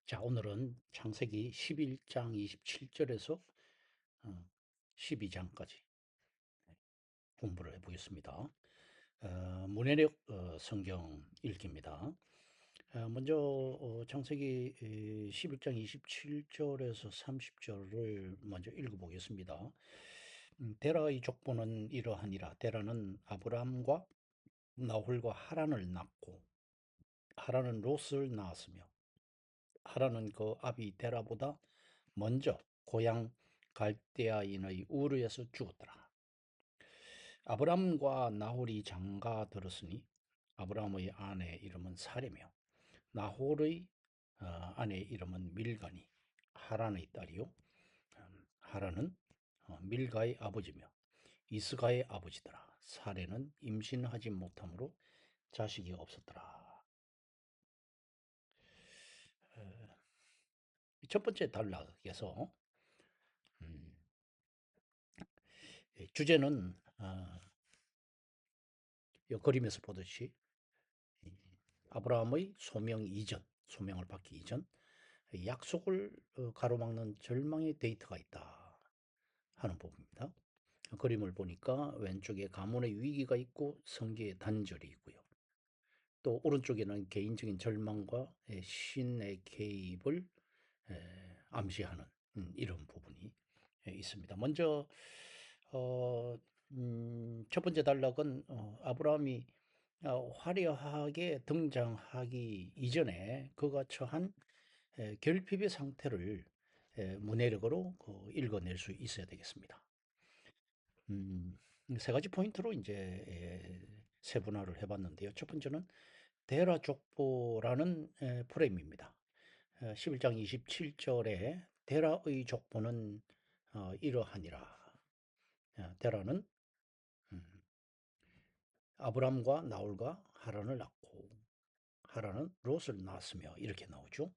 자, 오늘은 창세기 11장 27절에서 12장까지 공부를 해보겠습니다. 문해력 성경 읽기입니다. 먼저 창세기 11장 27절에서 30절을 먼저 읽어보겠습니다. 데라의 족보는 이러하니라. 데라는 아브람과 나홀과 하란을 낳고 하란은 롯을 낳았으며 하란은 그 아비 데라보다 먼저 고향 갈대아인의 우르에서 죽었더라. 아브람과 나홀이 장가 들었으니 아브람의 아내 이름은 사레며 나홀의 아내 이름은 밀가니 하란의 딸이요. 하란은 밀가의 아버지며 이스가의 아버지더라. 사레는 임신하지 못함으로 자식이 없었더라. 첫 번째 단락에서 주제는 이 그림에서 보듯이 아브라함의 소명을 받기 이전 약속을 가로막는 절망의 데이터가 있다 하는 부분입니다. 그림을 보니까 왼쪽에 가문의 위기가 있고 성계의 단절이 있고요. 또 오른쪽에는 개인적인 절망과 신의 개입을 암시하는 이런 부분이 있습니다. 먼저 첫 번째 단락은 아브라함이 화려하게 등장하기 이전에 그가 처한 결핍의 상태를 문해력으로 읽어낼 수 있어야 되겠습니다. 세 가지 포인트로 이제 세분화를 해봤는데요. 첫 번째는 데라 족보라는 프레임입니다. 11장 27절에 데라의 족보는 이러하니라. 데라는 아브람과 나홀과 하란을 낳고 하란은 롯을 낳았으며 이렇게 나오죠.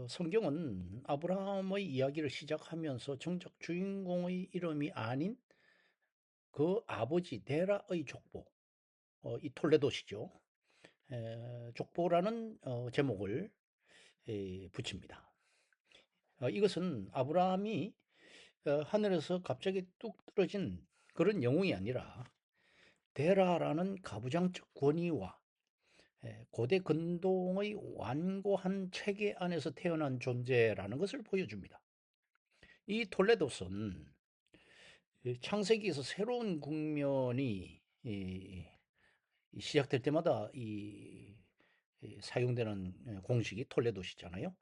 성경은 아브라함의 이야기를 시작하면서 정작 주인공의 이름이 아닌 그 아버지 데라의 족보, 이 톨레도시죠. 족보라는 제목을 붙입니다. 이것은 아브라함이 하늘에서 갑자기 뚝 떨어진 그런 영웅이 아니라 데라라는 가부장적 권위와 고대 근동의 완고한 체계 안에서 태어난 존재라는 것을 보여줍니다. 이 톨레도스는 창세기에서 새로운 국면이 시작될 때마다 사용되는 공식이 톨레도시잖아요.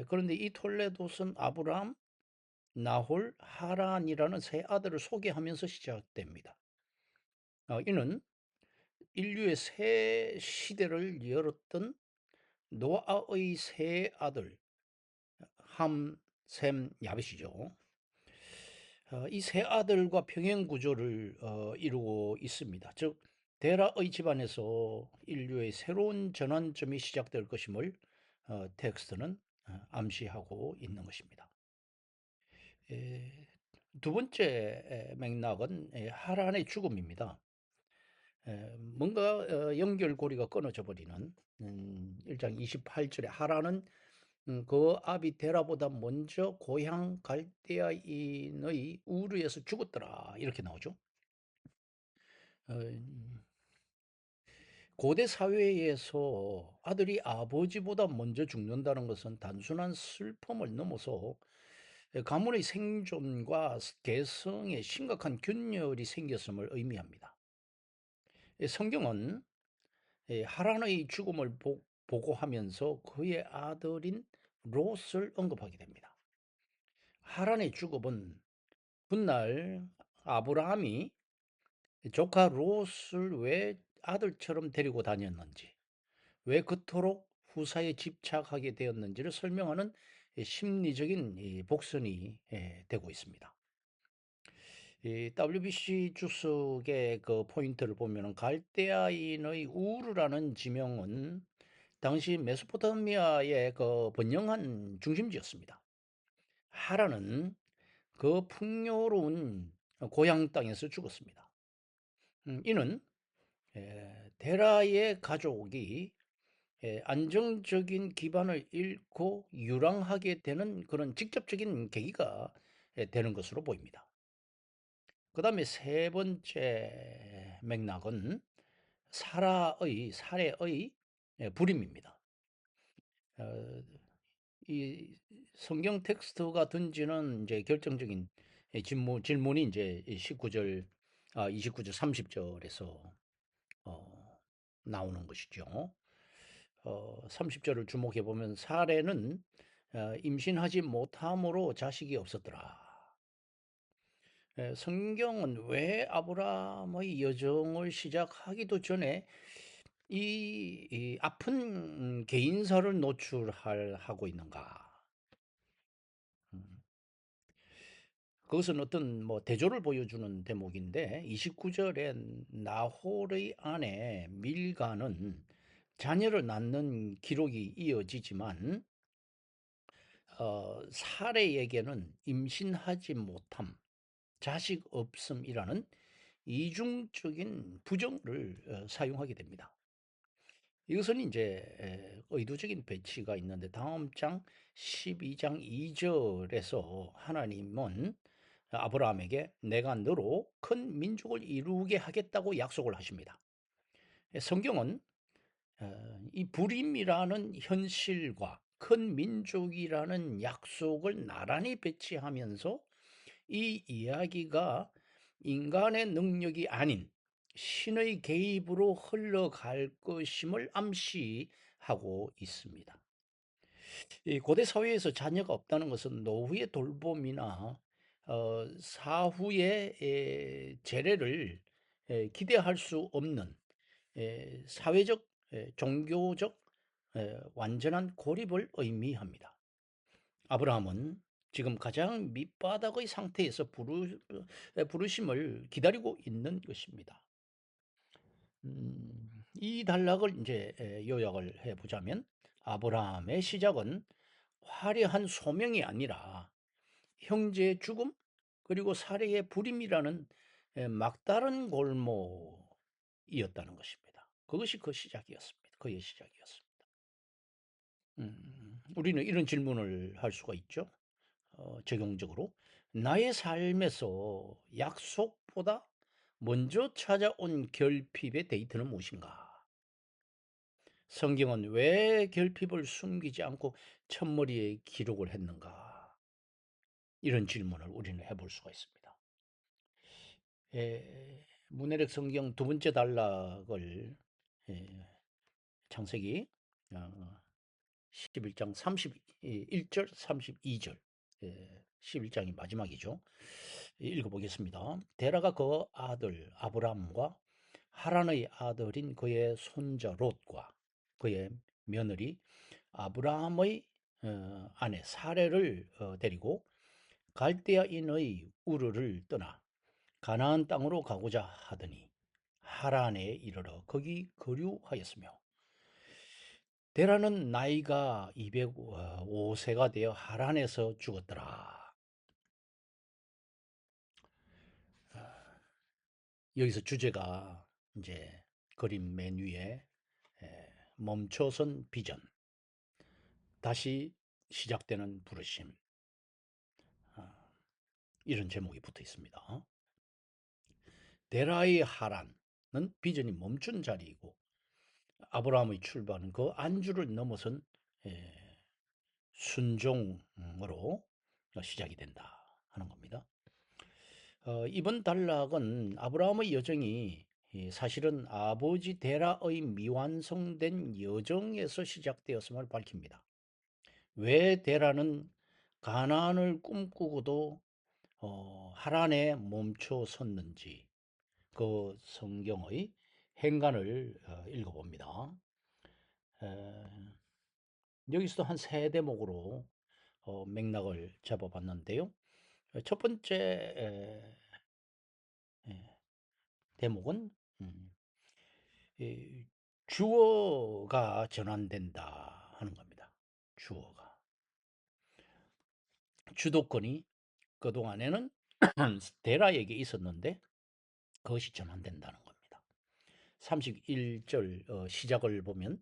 그런데 이 톨레도스는 아브라함, 나홀, 하란이라는 세 아들을 소개하면서 시작됩니다. 이는 인류의 새 시대를 열었던 노아의 세 아들 함, 셈, 야벳이죠. 이 세 아들과 평행 구조를 이루고 있습니다. 즉 데라의 집안에서 인류의 새로운 전환점이 시작될 것임을 텍스트는 암시하고 있는 것입니다. 두 번째 맥락은 하란의 죽음입니다. 뭔가 연결고리가 끊어져 버리는 1장 28절에 하란은 그 아비 데라보다 먼저 고향 갈대아인의 우르에서 죽었더라 이렇게 나오죠. 고대 사회에서 아들이 아버지보다 먼저 죽는다는 것은 단순한 슬픔을 넘어서 가문의 생존과 계승에 심각한 균열이 생겼음을 의미합니다. 성경은 하란의 죽음을 보고하면서 그의 아들인 롯을 언급하게 됩니다. 하란의 죽음은 훗날 아브라함이 조카 롯을 왜 아들처럼 데리고 다녔는지, 왜 그토록 후사에 집착하게 되었는지를 설명하는 심리적인 복선이 되고 있습니다. WBC 주석의 그 포인트를 보면 갈대아인의 우르라는 지명은 당시 메소포타미아의 그 번영한 중심지였습니다. 하란은 그 풍요로운 고향 땅에서 죽었습니다. 이는 데라의 가족이 안정적인 기반을 잃고 유랑하게 되는 그런 직접적인 계기가 되는 것으로 보입니다. 그 다음에 세 번째 맥락은 사례의 불임입니다. 어, 이 성경 텍스트가 던지는 이제 결정적인 질문이 이제 19절, 29절, 30절에서 나오는 것이죠. 30절을 주목해 보면 사례는 임신하지 못함으로 자식이 없었더라. 성경은 왜 아브라함의 여정을 시작하기도 전에 이 아픈 개인사를 노출하고 있는가? 음, 그것은 어떤 뭐 대조를 보여주는 대목인데 29절에 나홀의 아내 밀가는 자녀를 낳는 기록이 이어지지만 사례에게는 임신하지 못함, 자식 없음이라는 이중적인 부정을 사용하게 됩니다. 이것은 이제 의도적인 배치가 있는데 다음 장 12장 2절에서 하나님은 아브라함에게 내가 너로 큰 민족을 이루게 하겠다고 약속을 하십니다. 성경은 이 불임이라는 현실과 큰 민족이라는 약속을 나란히 배치하면서 이 이야기가 인간의 능력이 아닌 신의 개입으로 흘러갈 것임을 암시하고 있습니다. 이 고대 사회에서 자녀가 없다는 것은 노후의 돌봄이나 사후의 재래를 기대할 수 없는 사회적, 종교적 완전한 고립을 의미합니다. 아브라함은 지금 가장 밑바닥의 상태에서 부르심을 기다리고 있는 것입니다. 이 단락을 이제 요약을 해보자면 아브라함의 시작은 화려한 소명이 아니라 형제의 죽음 그리고 사례의 불임이라는 막다른 골목이었다는 것입니다. 그것이 그 시작이었습니다. 그의 시작이었습니다. 우리는 이런 질문을 할 수가 있죠. 적용적으로 나의 삶에서 약속보다 먼저 찾아온 결핍의 데이터는 무엇인가? 성경은 왜 결핍을 숨기지 않고 첫머리에 기록을 했는가? 이런 질문을 우리는 해볼 수가 있습니다. 문해력 성경 두 번째 단락을 창세기 11장 31절 32절 11장이 마지막이죠. 읽어보겠습니다. 데라가 그 아들 아브람과 하란의 아들인 그의 손자 롯과 그의 며느리 아브라함의 아내 사레를 데리고 갈대아인의 우르를 떠나 가나안 땅으로 가고자 하더니 하란에 이르러 거기 거류하였으며 데라는 나이가 205세가 되어 하란에서 죽었더라. 여기서 주제가 이제 그림 맨 위에 멈춰선 비전, 다시 시작되는 부르심, 이런 제목이 붙어 있습니다. 데라의 하란은 비전이 멈춘 자리이고 아브라함의 출발은 그 안주를 넘어선 순종으로 시작이 된다 하는 겁니다. 이번 단락은 아브라함의 여정이 사실은 아버지 데라의 미완성된 여정에서 시작되었음을 밝힙니다. 왜 데라는 가나안을 꿈꾸고도 하란에 멈춰 섰는지 그 성경의 행간을 읽어봅니다. 여기서도 한 세 대목으로 맥락을 잡아봤는데요. 첫 번째 대목은 주어가 전환된다 하는 겁니다. 주어가. 주도권이 그동안에는 데라에게 있었는데 그것이 전환된다는 겁니다. 31절 시작을 보면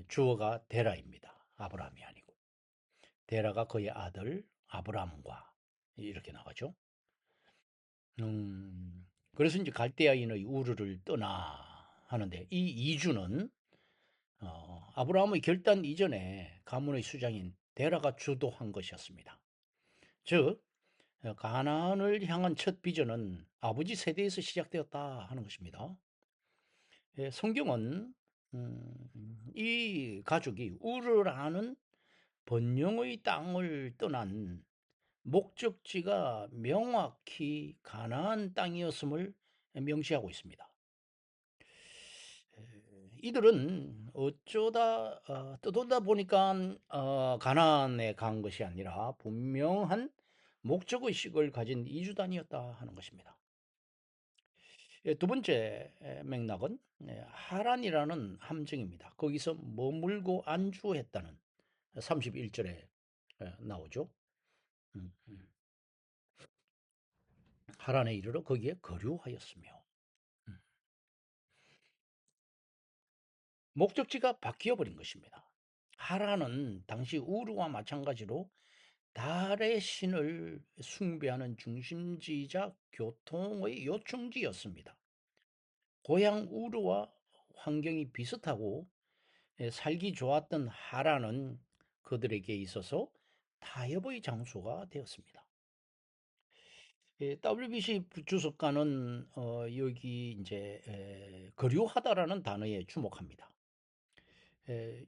주어가 데라입니다. 아브라함이 아니고. 데라가 그의 아들 아브라함과 이렇게 나가죠. 그래서 이제 갈대아인의 우르를 떠나 하는데 이 이주는 아브라함의 결단 이전에 가문의 수장인 데라가 주도한 것이었습니다. 즉 가나안을 향한 첫 비전은 아버지 세대에서 시작되었다 하는 것입니다. 성경은 이 가족이 우르라는 번영의 땅을 떠난 목적지가 명확히 가나안 땅이었음을 명시하고 있습니다. 이들은 어쩌다 떠돌다 보니까 가나안에 간 것이 아니라 분명한 목적의식을 가진 이주단이었다 하는 것입니다. 두 번째 맥락은 하란이라는 함정입니다. 거기서 머물고 안주했다는 31절에 나오죠. 하란에 이르러 거기에 거류하였으며 목적지가 바뀌어 버린 것입니다. 하란은 당시 우르와 마찬가지로 달의 신을 숭배하는 중심지이자 교통의 요충지였습니다. 고향 우르와 환경이 비슷하고 살기 좋았던 하란은 그들에게 있어서 타협의 장소가 되었습니다. WBC 주석가는 여기 이제 거류하다라는 단어에 주목합니다.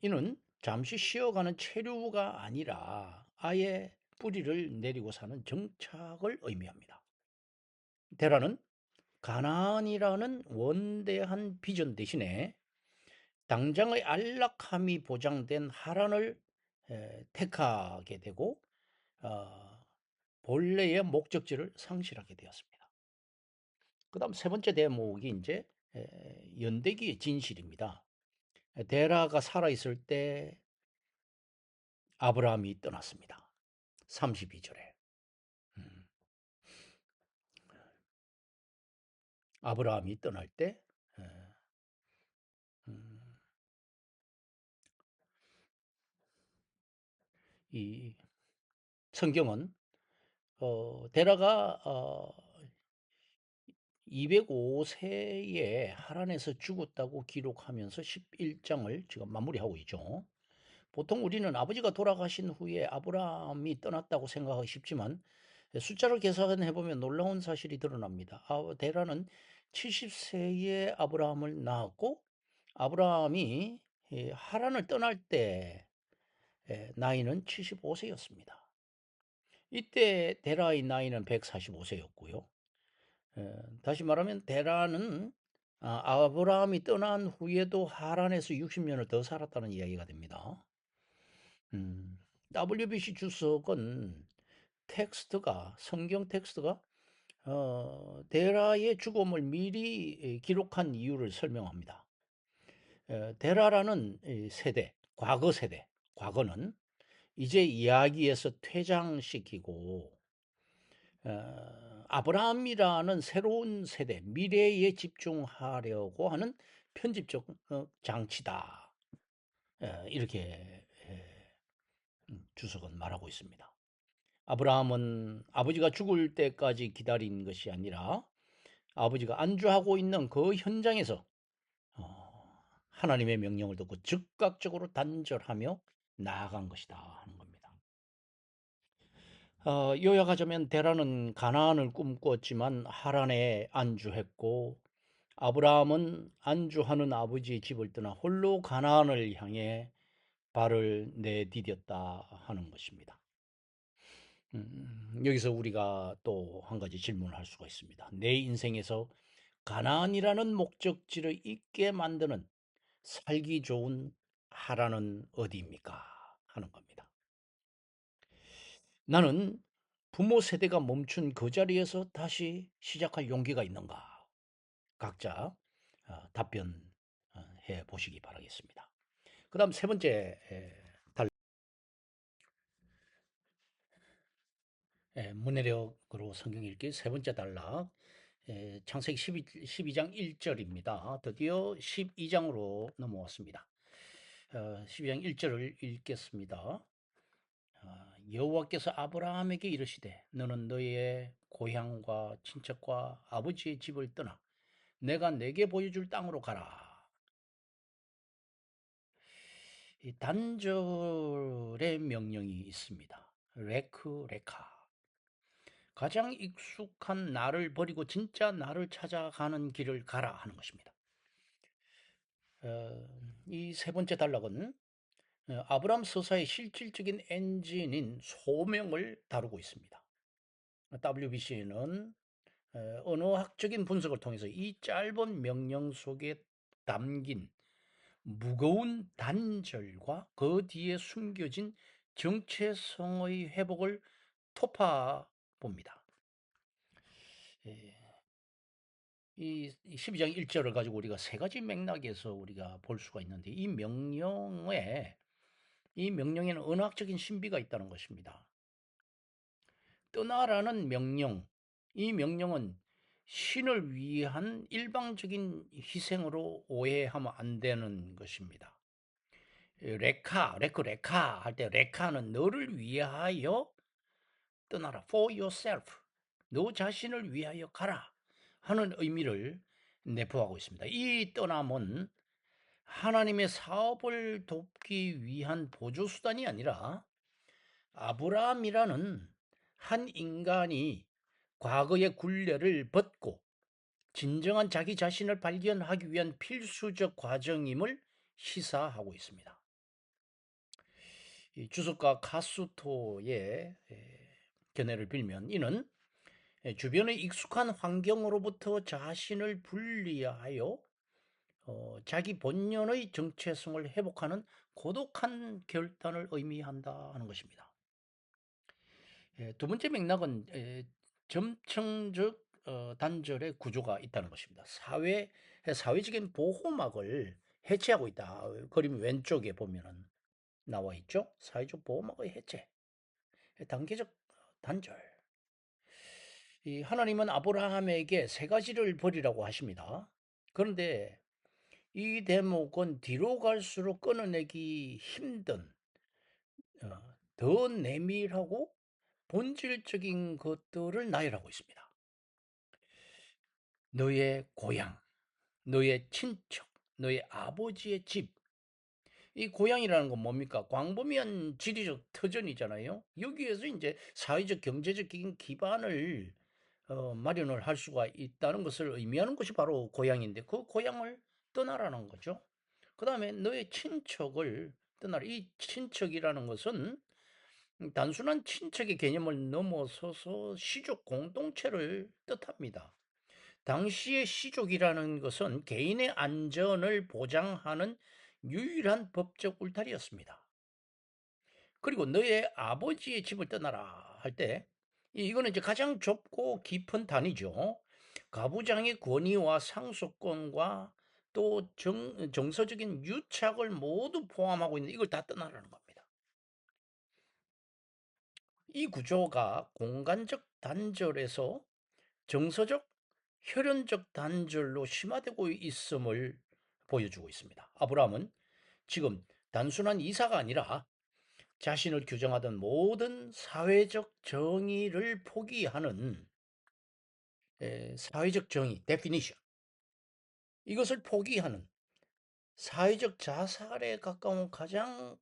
이는 잠시 쉬어가는 체류가 아니라 아예 뿌리를 내리고 사는 정착을 의미합니다. 데라는 가나안이라는 원대한 비전 대신에 당장의 안락함이 보장된 하란을 택하게 되고 본래의 목적지를 상실하게 되었습니다. 그 다음 세 번째 대목이 이제 연대기의 진실입니다. 데라가 살아있을 때 아브라함이 떠났습니다. 32절에 아브라함이 떠날 때 이 성경은 데라가 205세에 하란에서 죽었다고 기록하면서 11장을 지금 마무리하고 있죠. 보통 우리는 아버지가 돌아가신 후에 아브라함이 떠났다고 생각하기 쉽지만 숫자를 계산해 보면 놀라운 사실이 드러납니다. 데라는 70세에 아브라함을 낳았고 아브라함이 하란을 떠날 때 나이는 75세였습니다. 이때 데라의 나이는 145세였고요. 다시 말하면 데라는 아브라함이 떠난 후에도 하란에서 60년을 더 살았다는 이야기가 됩니다. WBC 주석은 성경 텍스트가 데라의 죽음을 미리 기록한 이유를 설명합니다. 데라라는 세대, 과거는 이제 이야기에서 퇴장시키고 아브라함이라는 새로운 세대, 미래에 집중하려고 하는 편집적 장치다. 이렇게 주석은 말하고 있습니다. 아브라함은 아버지가 죽을 때까지 기다린 것이 아니라 아버지가 안주하고 있는 그 현장에서 하나님의 명령을 듣고 즉각적으로 단절하며 나아간 것이다 하는 겁니다. 요약하자면 데라는 가나안을 꿈꿨지만 하란에 안주했고 아브라함은 안주하는 아버지의 집을 떠나 홀로 가나안을 향해 발을 내디뎠다 하는 것입니다. 여기서 우리가 또 한 가지 질문을 할 수가 있습니다. 내 인생에서 가나안이라는 목적지를 잊게 만드는 살기 좋은 하란은 어디입니까? 하는 겁니다. 나는 부모 세대가 멈춘 그 자리에서 다시 시작할 용기가 있는가? 각자 답변해 보시기 바라겠습니다. 그 다음 세 번째 문해력으로 성경 읽기 세 번째 단락 창세기 12장 1절입니다. 드디어 12장으로 넘어왔습니다. 12장 1절을 읽겠습니다. 여호와께서 아브라함에게 이르시되 너는 너의 고향과 친척과 아버지의 집을 떠나 내가 내게 보여줄 땅으로 가라. 이 단절의 명령이 있습니다. 레크 레카. 가장 익숙한 나를 버리고 진짜 나를 찾아가는 길을 가라 하는 것입니다. 이 세 번째 단락은 아브람 서사의 실질적인 엔진인 소명을 다루고 있습니다. WBC는 언어학적인 분석을 통해서 이 짧은 명령 속에 담긴 무거운 단절과 그 뒤에 숨겨진 정체성의 회복을 토파 봅니다. 이 12장 1절을 가지고 우리가 세 가지 맥락에서 우리가 볼 수가 있는데 이 명령에는 언어학적인 신비가 있다는 것입니다. 떠나라는 명령, 이 명령은 신을 위한 일방적인 희생으로 오해하면 안 되는 것입니다. 레카 할 때 레카는 너를 위하여 떠나라. For yourself. 너 자신을 위하여 가라. 하는 의미를 내포하고 있습니다. 이 떠남은 하나님의 사업을 돕기 위한 보조수단이 아니라 아브라함이라는 한 인간이 과거의 굴레를 벗고 진정한 자기 자신을 발견하기 위한 필수적 과정임을 시사하고 있습니다. 이 주석가 카수토의 견해를 빌면 이는 주변의 익숙한 환경으로부터 자신을 분리하여 자기 본연의 정체성을 회복하는 고독한 결단을 의미한다 하는 것입니다. 두 번째 맥락은 점층적 단절의 구조가 있다는 것입니다. 사회적인 보호막을 해체하고 있다. 그림 왼쪽에 보면은 나와 있죠. 사회적 보호막의 해체, 단계적 단절. 이 하나님은 아브라함에게 세 가지를 버리라고 하십니다. 그런데 이 대목은 뒤로 갈수록 끊어내기 힘든 더 내밀하고 본질적인 것들을 나열하고 있습니다. 너의 고향, 너의 친척, 너의 아버지의 집. 이 고향이라는 건 뭡니까? 광범위한 지리적 터전이잖아요. 여기에서 이제 사회적, 경제적인 기반을 마련을 할 수가 있다는 것을 의미하는 것이 바로 고향인데 그 고향을 떠나라는 거죠. 그 다음에 너의 친척을 떠나라. 이 친척이라는 것은 단순한 친척의 개념을 넘어서서 시족 공동체를 뜻합니다. 당시의 시족이라는 것은 개인의 안전을 보장하는 유일한 법적 울타리였습니다. 그리고 너의 아버지의 집을 떠나라 할 때, 이거는 이제 가장 좁고 깊은 단위죠. 가부장의 권위와 상속권과 또 정서적인 유착을 모두 포함하고 있는 이걸 다 떠나라는 겁니다. 이 구조가 공간적 단절에서 정서적, 혈연적 단절로 심화되고 있음을 보여주고 있습니다. 아브라함은 지금 단순한 이사가 아니라 자신을 규정하던 모든 사회적 정의를 포기하는 사회적 정의, definition, 이것을 포기하는 사회적 자살에 가까운 가장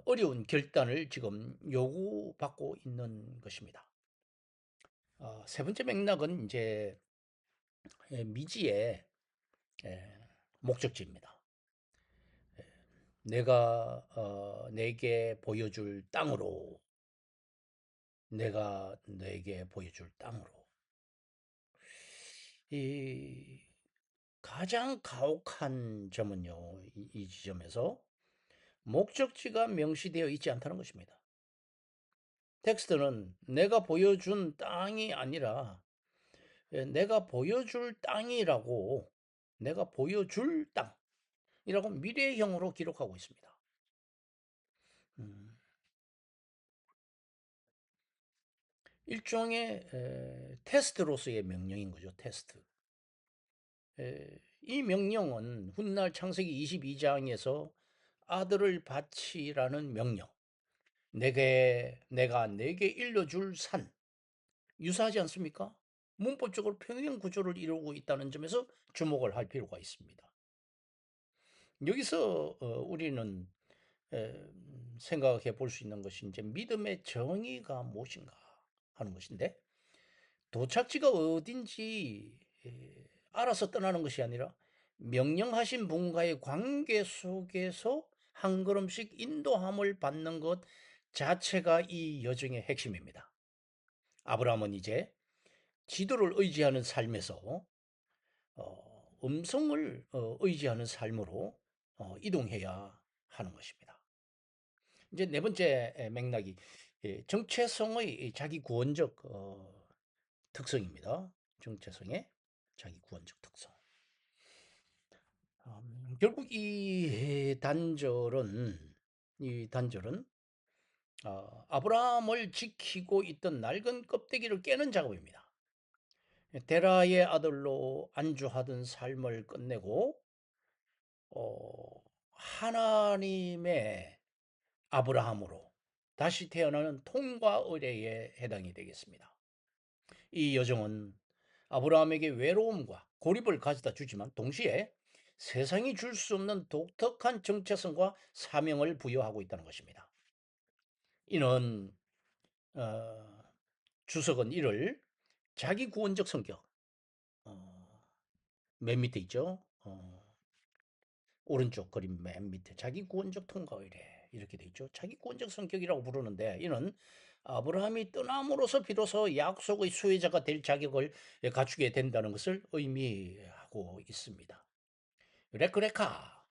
어려운 결단을 지금 요구받고 있는 것입니다. 세 번째 맥락은 이제 미지의 목적지입니다. 내가 내게 보여줄 땅으로, 내가 내게 보여줄 땅으로. 이 가장 가혹한 점은요, 이 지점에서 목적지가 명시되어 있지 않다는 것입니다. 텍스트는 내가 보여준 땅이 아니라 내가 보여줄 땅이라고, 내가 보여줄 땅이라고 미래형으로 기록하고 있습니다. 일종의 테스트로서의 명령인 거죠. 테스트. 이 명령은 훗날 창세기 22장에서 아들을 바치라는 명령, 내가 내게 일러줄 산, 유사하지 않습니까? 문법적으로 평행 구조를 이루고 있다는 점에서 주목을 할 필요가 있습니다. 여기서 우리는 생각해 볼 수 있는 것이 이제 믿음의 정의가 무엇인가 하는 것인데, 도착지가 어딘지 알아서 떠나는 것이 아니라 명령하신 분과의 관계 속에서 한 걸음씩 인도함을 받는 것 자체가 이 여정의 핵심입니다. 아브라함은 이제 지도를 의지하는 삶에서 음성을 의지하는 삶으로 이동해야 하는 것입니다. 이제 네 번째 맥락이 정체성의 자기 구원적 특성입니다. 정체성의 자기 구원적 특성. 결국 이 단절은 아브라함을 지키고 있던 낡은 껍데기를 깨는 작업입니다. 데라의 아들로 안주하던 삶을 끝내고 하나님의 아브라함으로 다시 태어나는 통과 의례에 해당이 되겠습니다. 이 여정은 아브라함에게 외로움과 고립을 가져다 주지만 동시에 세상이 줄 수 없는 독특한 정체성과 사명을 부여하고 있다는 것입니다. 이는 어, 주석은 이를 자기 구원적 성격, 맨 밑에 있죠. 오른쪽 그림 맨 밑에 자기 구원적 통과 의례 이렇게 돼 있죠. 자기 구원적 성격이라고 부르는데, 이는 아브라함이 떠남으로써 비로소 약속의 수혜자가 될 자격을 갖추게 된다는 것을 의미하고 있습니다. 레크레카,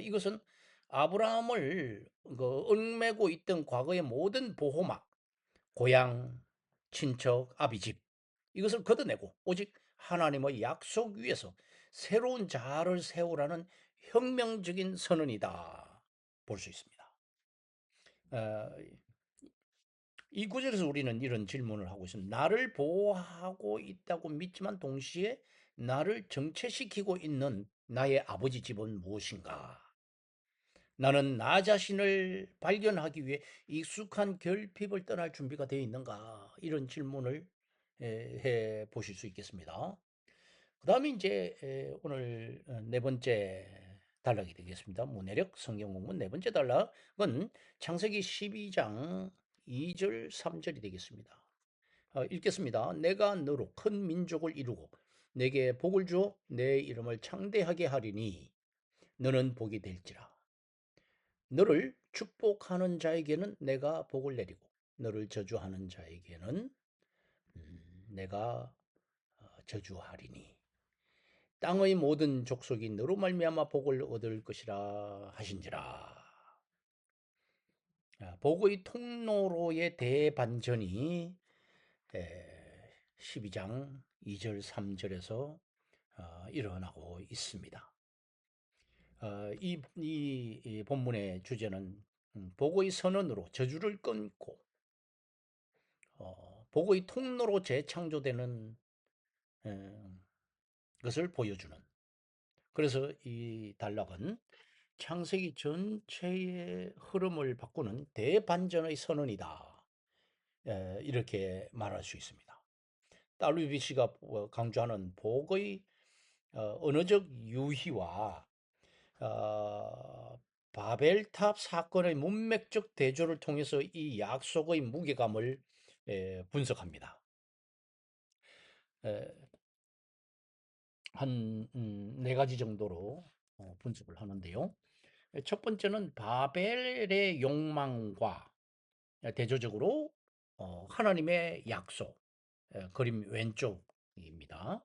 이것은 아브라함을 얽매고 있던 과거의 모든 보호막, 고향, 친척, 아비집, 이것을 걷어내고 오직 하나님의 약속 위에서 새로운 자아를 세우라는 혁명적인 선언이다 볼 수 있습니다. 어, 이 구절에서 우리는 이런 질문을 하고 있습니다. 나를 보호하고 있다고 믿지만 동시에 나를 정체시키고 있는 나의 아버지 집은 무엇인가? 나는 나 자신을 발견하기 위해 익숙한 결핍을 떠날 준비가 되어 있는가? 이런 질문을 해 보실 수 있겠습니다. 그 다음에 이제 오늘 네 번째 단락이 되겠습니다. 문해력 성경 공부 네 번째 단락은 창세기 12장 2절 3절이 되겠습니다. 읽겠습니다. 내가 너로 큰 민족을 이루고 내게 복을 주어 내 이름을 창대하게 하리니 너는 복이 될지라. 너를 축복하는 자에게는 내가 복을 내리고 너를 저주하는 자에게는 내가 저주하리니 땅의 모든 족속이 너로 말미암아 복을 얻을 것이라 하신지라. 복의 통로로의 대반전이 12장 2절 3절에서 일어나고 있습니다. 이 본문의 주제는 복의 선언으로 저주를 끊고 복의 통로로 재창조되는 것을 보여주는, 그래서 이 단락은 창세기 전체의 흐름을 바꾸는 대반전의 선언이다, 이렇게 말할 수 있습니다. WBC가 강조하는 복의 언어적 유희와 바벨탑 사건의 문맥적 대조를 통해서 이 약속의 무게감을 분석합니다. 한 네 가지 정도로 분석을 하는데요. 첫 번째는 바벨의 욕망과 대조적으로 하나님의 약속, 그림 왼쪽입니다.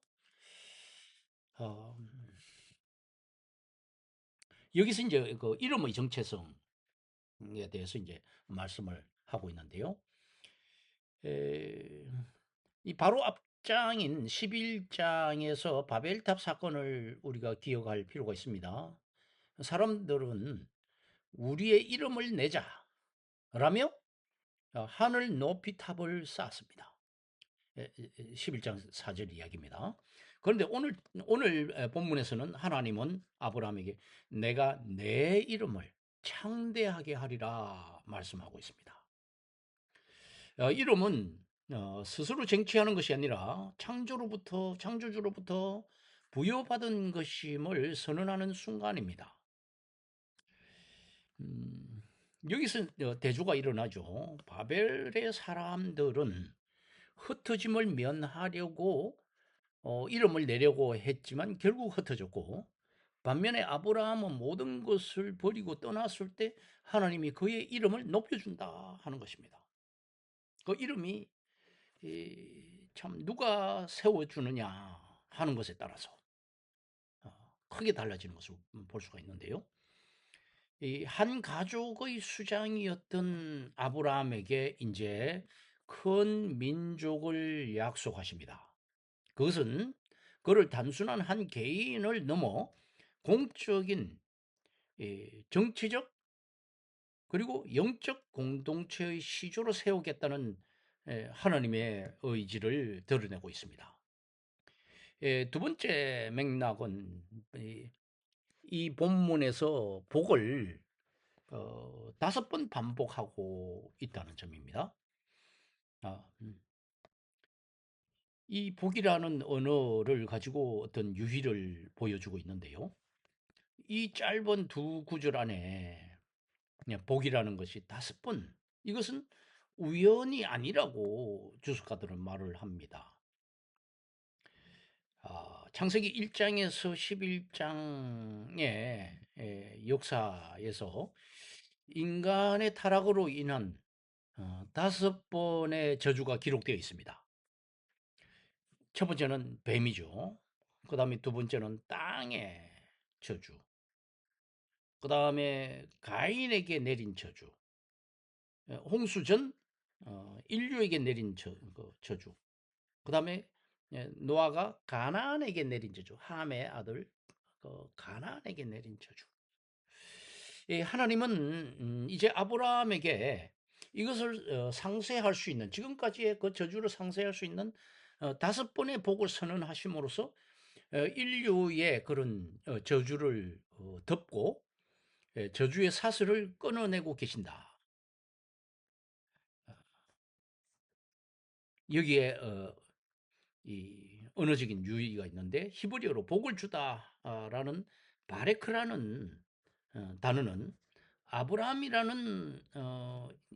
어, 여기서 이제 그 이름의 정체성에 대해서 이제 말씀을 하고 있는데요. 이 바로 앞장인 11장에서 바벨탑 사건을 우리가 기억할 필요가 있습니다. 사람들은 우리의 이름을 내자라며 하늘 높이 탑을 쌓았습니다. 11장 4절 이야기입니다. 그런데 오늘 본문에서는 하나님은 아브라함에게 내가 내 이름을 창대하게 하리라 말씀하고 있습니다. 이름은 스스로 쟁취하는 것이 아니라 창조주로부터 부여받은 것임을 선언하는 순간입니다. 여기서 대조가 일어나죠. 바벨의 사람들은 흩어짐을 면하려고 이름을 내려고 했지만 결국 흩어졌고, 반면에 아브라함은 모든 것을 버리고 떠났을 때 하나님이 그의 이름을 높여준다 하는 것입니다. 그 이름이 참 누가 세워주느냐 하는 것에 따라서 크게 달라지는 것을 볼 수가 있는데요. 이 한 가족의 수장이었던 아브라함에게 이제 큰 민족을 약속하십니다. 그것은 그를 단순한 한 개인을 넘어 공적인 정치적 그리고 영적 공동체의 시조로 세우겠다는 하나님의 의지를 드러내고 있습니다. 두 번째 맥락은 이 본문에서 복을 5번 반복하고 있다는 점입니다. 이 복이라는 언어를 가지고 어떤 유희를 보여주고 있는데요. 이 짧은 두 구절 안에 그냥 복이라는 것이 5번, 이것은 우연이 아니라고 주석가들은 말을 합니다. 창세기 1장에서 11장의 역사에서 인간의 타락으로 인한 5번의 저주가 기록되어 있습니다. 첫 번째는 뱀이죠. 그 다음에 두 번째는 땅의 저주. 그 다음에 가인에게 내린 저주. 홍수 전 인류에게 내린 저주. 그 다음에 노아가 가나안에게 내린 저주. 함의 아들 가나안에게 내린 저주. 하나님은 이제 아브라함에게 이것을 상쇄할 수 있는, 지금까지의 그 저주를 상쇄할 수 있는 5번의 복을 선언하심으로써 인류의 그런 저주를 덮고 저주의 사슬을 끊어내고 계신다. 여기에 이 언어적인 유의가 있는데, 히브리어로 복을 주다라는 바레크라는 단어는 아브라함이라는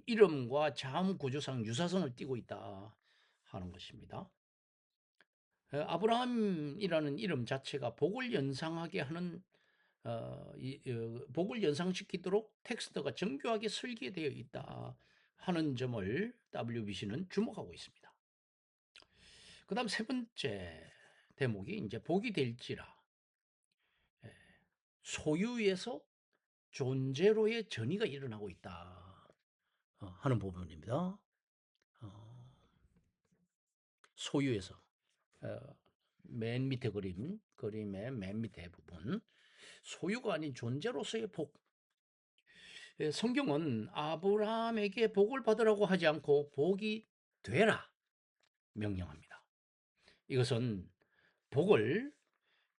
이름과 자음 구조상 유사성을 띠고 있다 하는 것입니다. 아브라함이라는 이름 자체가 복을 연상하게 하는 복을 연상시키도록 텍스트가 정교하게 설계되어 있다 하는 점을 WBC는 주목하고 있습니다. 그 다음 세 번째 대목이 이제 복이 될지라, 소유에서 존재로의 전이가 일어나고 있다 하는 부분입니다. 소유에서 맨 밑에 그림의 맨 밑에 부분, 소유가 아닌 존재로서의 복. 성경은 아브라함에게 복을 받으라고 하지 않고 복이 되라 명령합니다. 이것은 복을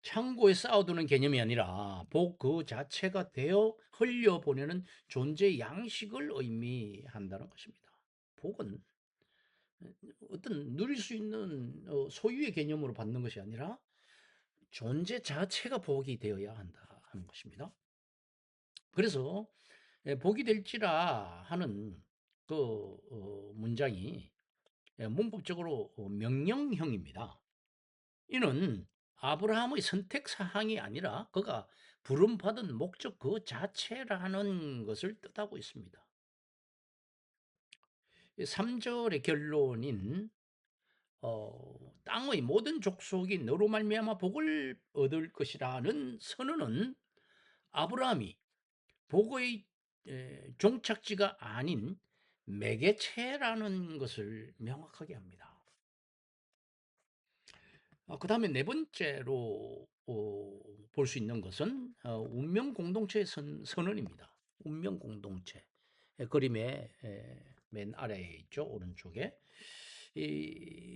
창고에 쌓아두는 개념이 아니라 복 그 자체가 되어 흘려보내는 존재 양식을 의미한다는 것입니다. 복은 어떤 누릴 수 있는 소유의 개념으로 받는 것이 아니라 존재 자체가 복이 되어야 한다 하는 것입니다. 그래서 복이 될지라 하는 그 문장이 문법적으로 명령형입니다. 이는 아브라함의 선택 사항이 아니라 그가 부름받은 목적 그 자체라는 것을 뜻하고 있습니다. 3절의 결론인 땅의 모든 족속이 너로 말미암아 복을 얻을 것이라는 선언은 아브라함이 복의 종착지가 아닌 매개체라는 것을 명확하게 합니다. 그 다음에 네 번째로 볼 수 있는 것은 운명 공동체의 선언입니다. 운명 공동체. 그림의 맨 아래에 있죠. 오른쪽에.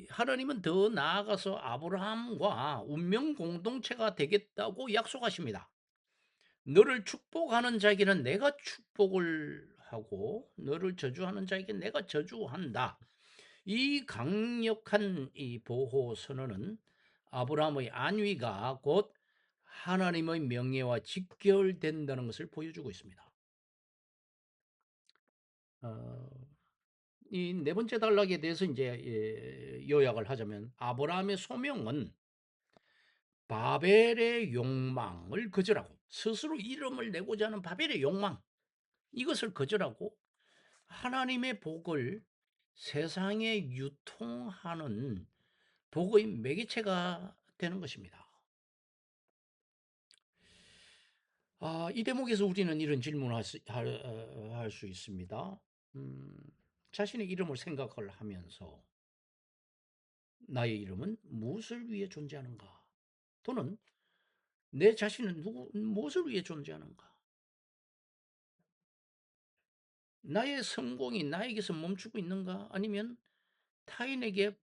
하나님은 더 나아가서 아브라함과 운명 공동체가 되겠다고 약속하십니다. 너를 축복하는 자에게는 내가 축복을 하고 너를 저주하는 자에게 내가 저주한다. 이 강력한 이 보호 선언은 아브라함의 안위가 곧 하나님의 명예와 직결된다는 것을 보여주고 있습니다. 이 네 번째 단락에 대해서 이제 요약을 하자면 아브라함의 소명은 바벨의 욕망을 거절하고 스스로 이름을 내고자 하는 바벨의 욕망 이것을 거절하고 하나님의 복을 세상에 유통하는 복의 매개체가 되는 것입니다. 이 대목에서 우리는 이런 질문을 할 수 있습니다. 음, 자신의 이름을 생각을 하면서 나의 이름은 무엇을 위해 존재하는가? 또는 내 자신은 무엇을 위해 존재하는가? 나의 성공이 나에게서 멈추고 있는가? 아니면 타인에게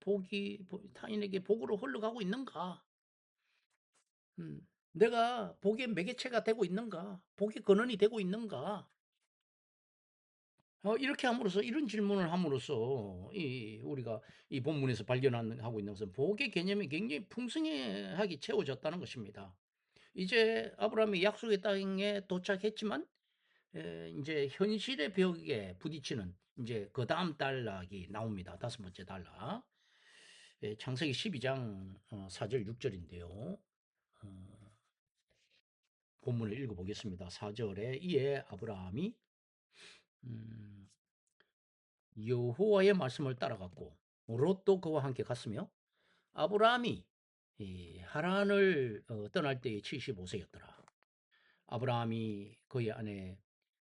복으로 흘러가고 있는가? 내가 복의 매개체가 되고 있는가? 복의 근원이 되고 있는가? 이렇게 함으로써 이런 질문을 함으로써 우리가 이 본문에서 발견하고 있는 것은 복의 개념이 굉장히 풍성하게 채워졌다는 것입니다. 이제 아브라함이 약속의 땅에 도착했지만 이제 현실의 벽에 부딪히는 이제 그 다음 단락이 나옵니다. 다섯 번째 단락. 창세기 12장 4절 6절인데요. 본문을 읽어보겠습니다. 4절에 이에 아브라함이 여호와의 말씀을 따라갔고 롯도 그와 함께 갔으며 아브라함이 하란을 떠날 때에 75세였더라. 아브라함이 그의 아내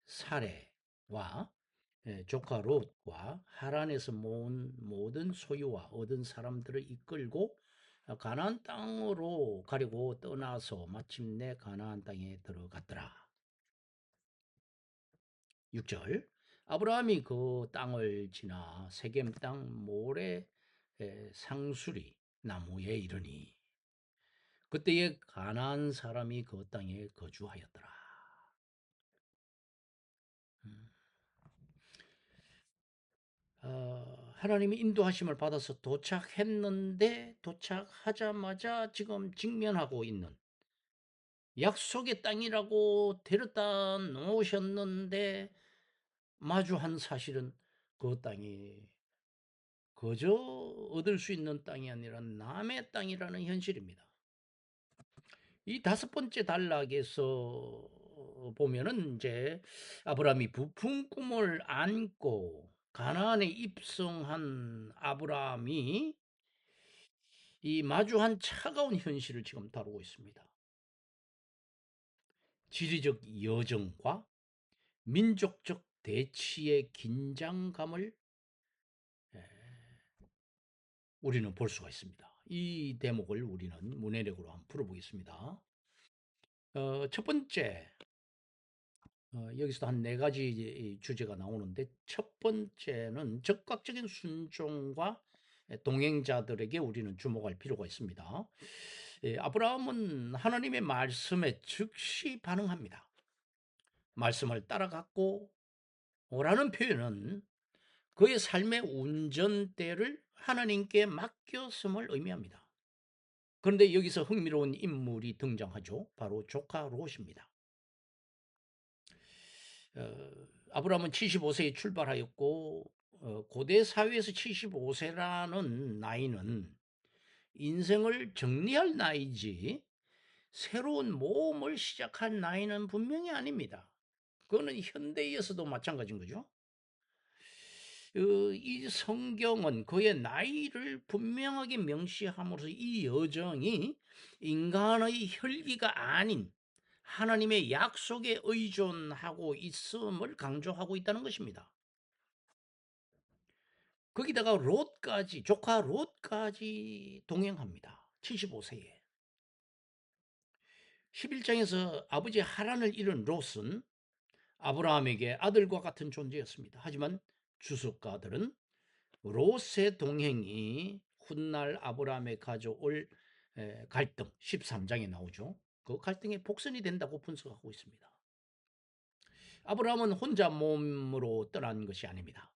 사레와 조카 롯과 하란에서 모은 모든 소유와 얻은 사람들을 이끌고 가나안 땅으로 가려고 떠나서 마침내 가나안 땅에 들어갔더라. 6절 아브라함이 그 땅을 지나 세겜 땅 모래 상수리 나무에 이르니 그때에 가나안 사람이 그 땅에 거주하였더라. 음. 하나님이 인도하심을 받아서 도착했는데 도착하자마자 지금 직면하고 있는 약속의 땅이라고 데려다 놓으셨는데 마주한 사실은 그 땅이 그저 얻을 수 있는 땅이 아니라 남의 땅이라는 현실입니다. 이 다섯 번째 단락에서 보면은 이제 아브라함이 부푼 꿈을 안고 가나안에 입성한 아브라함이 이 마주한 차가운 현실을 지금 다루고 있습니다. 지리적 여정과 민족적 대치의 긴장감을 우리는 볼 수가 있습니다. 이 대목을 우리는 문해력으로 한번 풀어보겠습니다. 첫 번째, 여기서 한 네 가지 주제가 나오는데 첫 번째는 적극적인 순종과 동행자들에게 우리는 주목할 필요가 있습니다. 아브라함은 하나님의 말씀에 즉시 반응합니다. 말씀을 따라갔고 라는 표현은 그의 삶의 운전대를 하나님께 맡겼음을 의미합니다. 그런데 여기서 흥미로운 인물이 등장하죠. 바로 조카 롯입니다. 아브라함은 75세에 출발하였고 고대 사회에서 75세라는 나이는 인생을 정리할 나이지 새로운 모험을 시작할 나이는 분명히 아닙니다. 그거는 현대에서도 마찬가지인 거죠. 이 성경은 그의 나이를 분명하게 명시함으로써 이 여정이 인간의 혈기가 아닌 하나님의 약속에 의존하고 있음을 강조하고 있다는 것입니다. 거기다가 롯까지, 조카 롯까지 동행합니다. 75세에. 11장에서 아버지 하란을 잃은 롯은 아브라함에게 아들과 같은 존재였습니다. 하지만 주석가들은 롯의 동행이 훗날 아브라함에 가져올 갈등 13장에 나오죠. 그 갈등의 복선이 된다고 분석하고 있습니다. 아브라함은 혼자 몸으로 떠난 것이 아닙니다.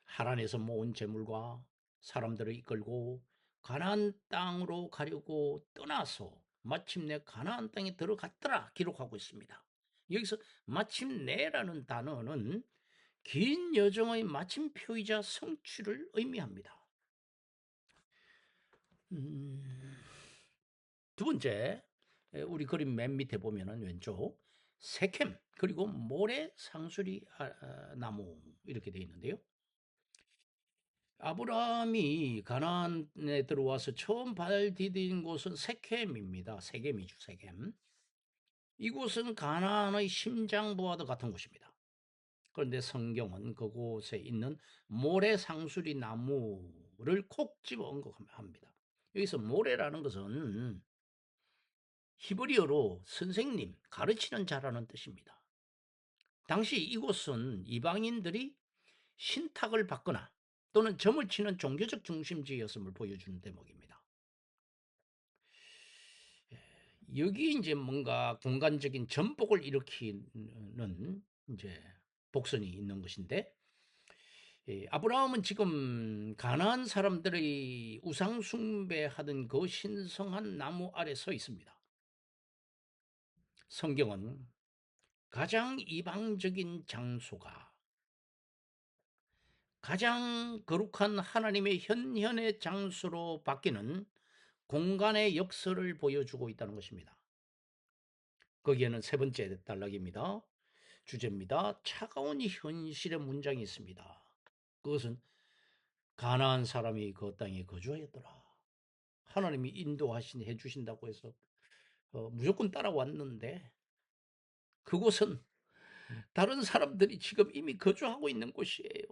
하란에서 모은 재물과 사람들을 이끌고 가나안 땅으로 가려고 떠나서 마침내 가나안 땅에 들어갔더라 기록하고 있습니다. 여기서 마침내라는 단어는 긴 여정의 마침표이자 성취를 의미합니다. 두 번째, 우리 그림 맨 밑에 보면은 왼쪽 세켐 그리고 모래 상수리 나무 이렇게 되어 있는데요. 아브라함이 가나안에 들어와서 처음 발 디딘 곳은 세켐입니다. 세겜이죠, 세겜. 이곳은 가나안의 심장부와도 같은 곳입니다. 그런데 성경은 그곳에 있는 모래상수리 나무를 콕 집어 언급합니다. 여기서 모래라는 것은 히브리어로 선생님, 가르치는 자라는 뜻입니다. 당시 이곳은 이방인들이 신탁을 받거나 또는 점을 치는 종교적 중심지였음을 보여주는 대목입니다. 여기 이제 뭔가 공간적인 전복을 일으키는 이제 복선이 있는 것인데, 아브라함은 지금 가나안 사람들의 우상 숭배하던 그 신성한 나무 아래 서 있습니다. 성경은 가장 이방적인 장소가 가장 거룩한 하나님의 현현의 장소로 바뀌는 공간의 역설을 보여주고 있다는 것입니다. 거기에는 세 번째 단락입니다. 주제입니다. 차가운 현실의 문장이 있습니다. 그것은 가나안 사람이 그 땅에 거주하였더라. 하나님이 인도하신 해주신다고 해서 무조건 따라왔는데 그곳은 다른 사람들이 지금 이미 거주하고 있는 곳이에요.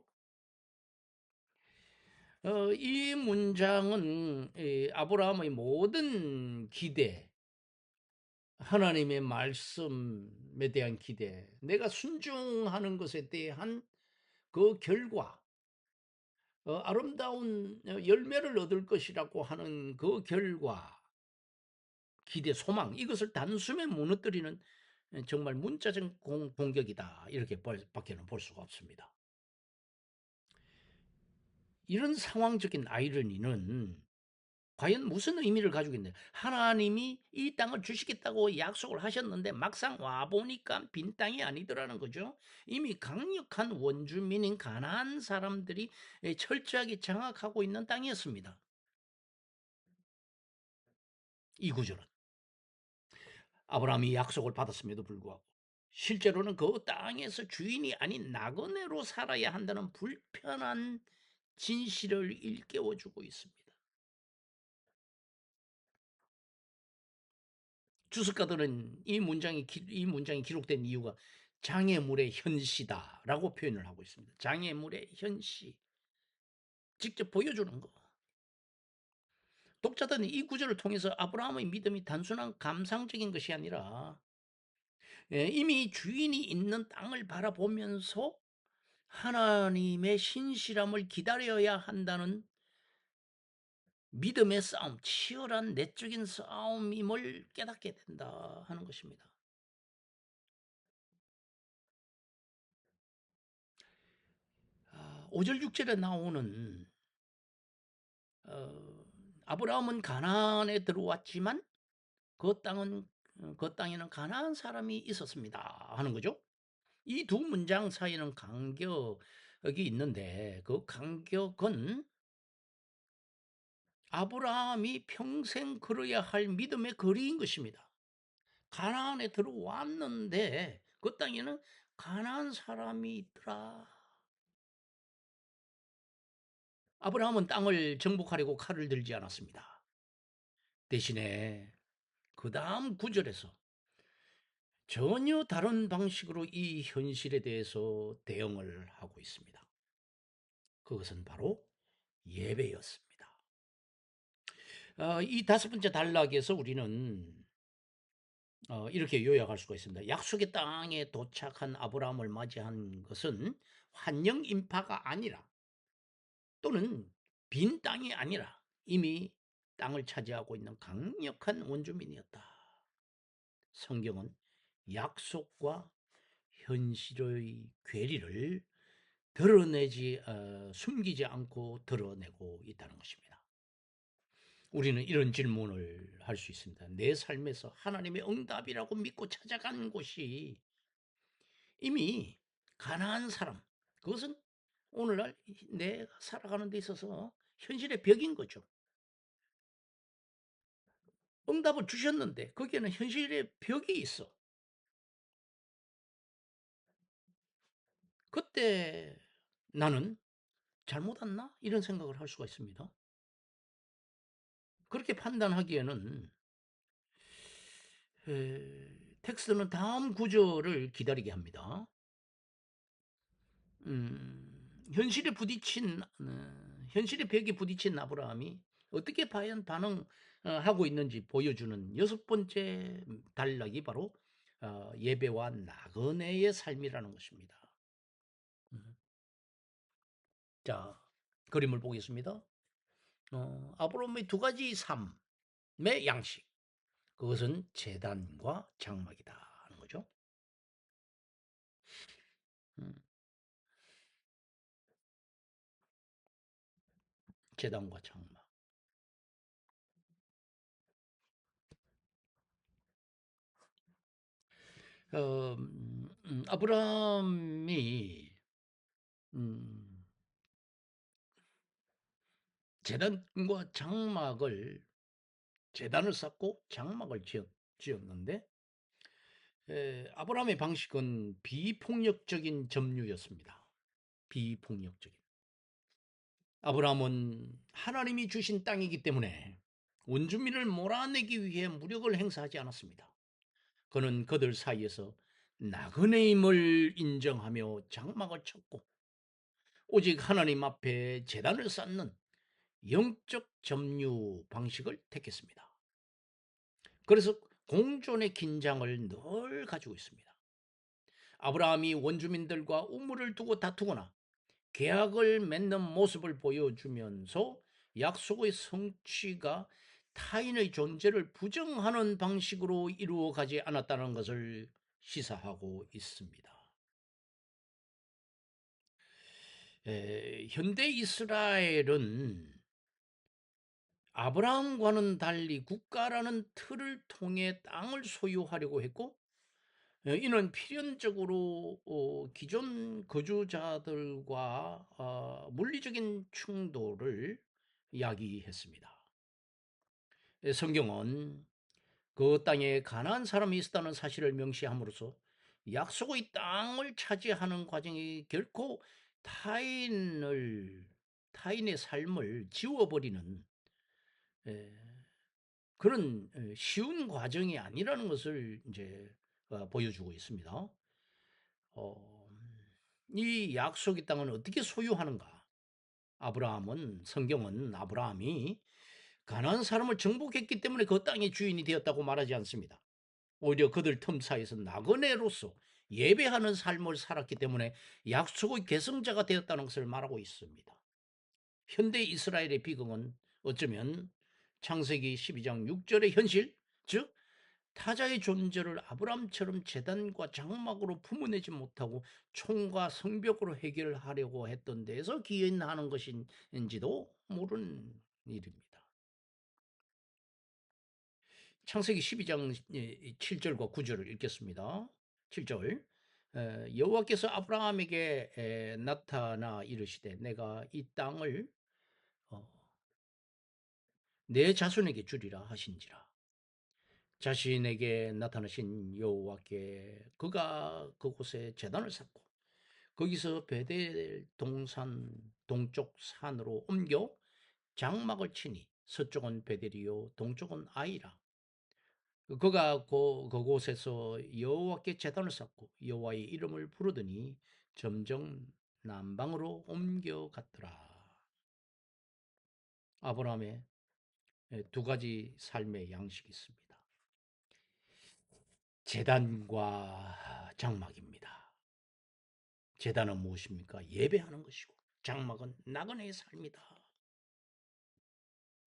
이 문장은 아브라함의 모든 기대, 하나님의 말씀에 대한 기대, 내가 순종하는 것에 대한 그 결과, 아름다운 열매를 얻을 것이라고 하는 그 결과, 기대, 소망, 이것을 단숨에 무너뜨리는 정말 문자적 공격이다. 이렇게 밖에는 볼 수가 없습니다. 이런 상황적인 아이러니는 과연 무슨 의미를 가지고 있나요? 하나님이 이 땅을 주시겠다고 약속을 하셨는데 막상 와보니까 빈 땅이 아니더라는 거죠. 이미 강력한 원주민인 가나안 사람들이 철저하게 장악하고 있는 땅이었습니다. 이 구절은 아브라함이 약속을 받았음에도 불구하고 실제로는 그 땅에서 주인이 아닌 나그네로 살아야 한다는 불편한 진실을 일깨워주고 있습니다. 주석가들은 이 문장이 기록된 이유가 장애물의 현시다라고 표현을 하고 있습니다. 장애물의 현시, 직접 보여주는 거. 독자들은 이 구절을 통해서 아브라함의 믿음이 단순한 감상적인 것이 아니라 이미 주인이 있는 땅을 바라보면서 하나님의 신실함을 기다려야 한다는 믿음의 싸움, 치열한 내적인 싸움임을 깨닫게 된다 하는 것입니다. 5절 6절에 나오는 아브라함은 가나안에 들어왔지만 그 땅에는 가나안 사람이 있었습니다 하는 거죠. 이 두 문장 사이에는 간격이 있는데 그 간격은 아브라함이 평생 걸어야 할 믿음의 거리인 것입니다. 가나안에 들어왔는데 그 땅에는 가나안 사람이 있더라. 아브라함은 땅을 정복하려고 칼을 들지 않았습니다. 대신에 그 다음 구절에서 전혀 다른 방식으로 이 현실에 대해서 대응을 하고 있습니다. 그것은 바로 예배였습니다. 이 다섯 번째 단락에서 우리는 이렇게 요약할 수가 있습니다. 약속의 땅에 도착한 아브라함을 맞이한 것은 환영 인파가 아니라 또는 빈 땅이 아니라 이미 땅을 차지하고 있는 강력한 원주민이었다. 성경은 약속과 현실의 괴리를 숨기지 않고 드러내고 있다는 것입니다. 우리는 이런 질문을 할 수 있습니다. 내 삶에서 하나님의 응답이라고 믿고 찾아간 곳이 이미 가난한 사람, 그것은 오늘날 내가 살아가는 데 있어서 현실의 벽인 거죠. 응답을 주셨는데 거기에는 현실의 벽이 있어. 그때 나는 잘못 왔나? 이런 생각을 할 수가 있습니다. 그렇게 판단하기에는 텍스트는 다음 구절을 기다리게 합니다. 현실의 벽에 부딪힌 아브라함이 어떻게 과연 반응하고 있는지 보여주는 여섯 번째 단락이 바로 예배와 나그네의 삶이라는 것입니다. 음. 자, 그림을 보겠습니다. 아브라함의 두 가지 삶의 양식, 그것은 제단과 장막이다 하는 거죠. 음, 제단과 장막. 아브라함이 음, 제단과 장막을 제단을 쌓고 장막을 지었는데 아브라함의 방식은 비폭력적인 점유였습니다. 비폭력적인. 아브라함은 하나님이 주신 땅이기 때문에 원주민을 몰아내기 위해 무력을 행사하지 않았습니다. 그는 그들 사이에서 나그네임을 인정하며 장막을 쳤고 오직 하나님 앞에 제단을 쌓는 영적 점유 방식을 택했습니다. 그래서 공존의 긴장을 늘 가지고 있습니다. 아브라함이 원주민들과 우물을 두고 다투거나 계약을 맺는 모습을 보여주면서 약속의 성취가 타인의 존재를 부정하는 방식으로 이루어가지 않았다는 것을 시사하고 있습니다. 현대 이스라엘은 아브라함과는 달리 국가라는 틀을 통해 땅을 소유하려고 했고 이는 필연적으로 기존 거주자들과 물리적인 충돌을 야기했습니다. 성경은 그 땅에 가나안 사람이 있었다는 사실을 명시함으로써 약속의 땅을 차지하는 과정이 결코 타인의 삶을 지워버리는 그런 쉬운 과정이 아니라는 것을 이제 보여주고 있습니다. 어, 이 약속의 땅은 어떻게 소유하는가? 성경은 아브라함이 가나안 사람을 정복했기 때문에 그 땅의 주인이 되었다고 말하지 않습니다. 오히려 그들 틈 사이에서 나그네로서 예배하는 삶을 살았기 때문에 약속의 계승자가 되었다는 것을 말하고 있습니다. 현대 이스라엘의 비극은 어쩌면 창세기 12장 6절의 현실, 즉 타자의 존재를 아브람처럼 제단과 장막으로 품어내지 못하고 총과 성벽으로 해결하려고 했던 데에서 기인하는 것인지도 모르는 일입니다. 창세기 12장 7절과 9절을 읽겠습니다. 7절 여호와께서 아브라함에게 나타나 이르시되 내가 이 땅을 어, 내 자손에게 주리라 하신지라. 자신에게 나타나신 여호와께 그가 그곳에 제단을 쌓고 거기서 베델 동산 동쪽 산으로 옮겨 장막을 치니 서쪽은 베델이요 동쪽은 아이라. 그가 그곳에서 여호와께 제단을 쌓고 여호와의 이름을 부르더니 점점 남방으로 옮겨갔더라. 아브라함의 두 가지 삶의 양식이 있습니다. 제단과 장막입니다. 제단은 무엇입니까? 예배하는 것이고 장막은 나그네의 삶이다.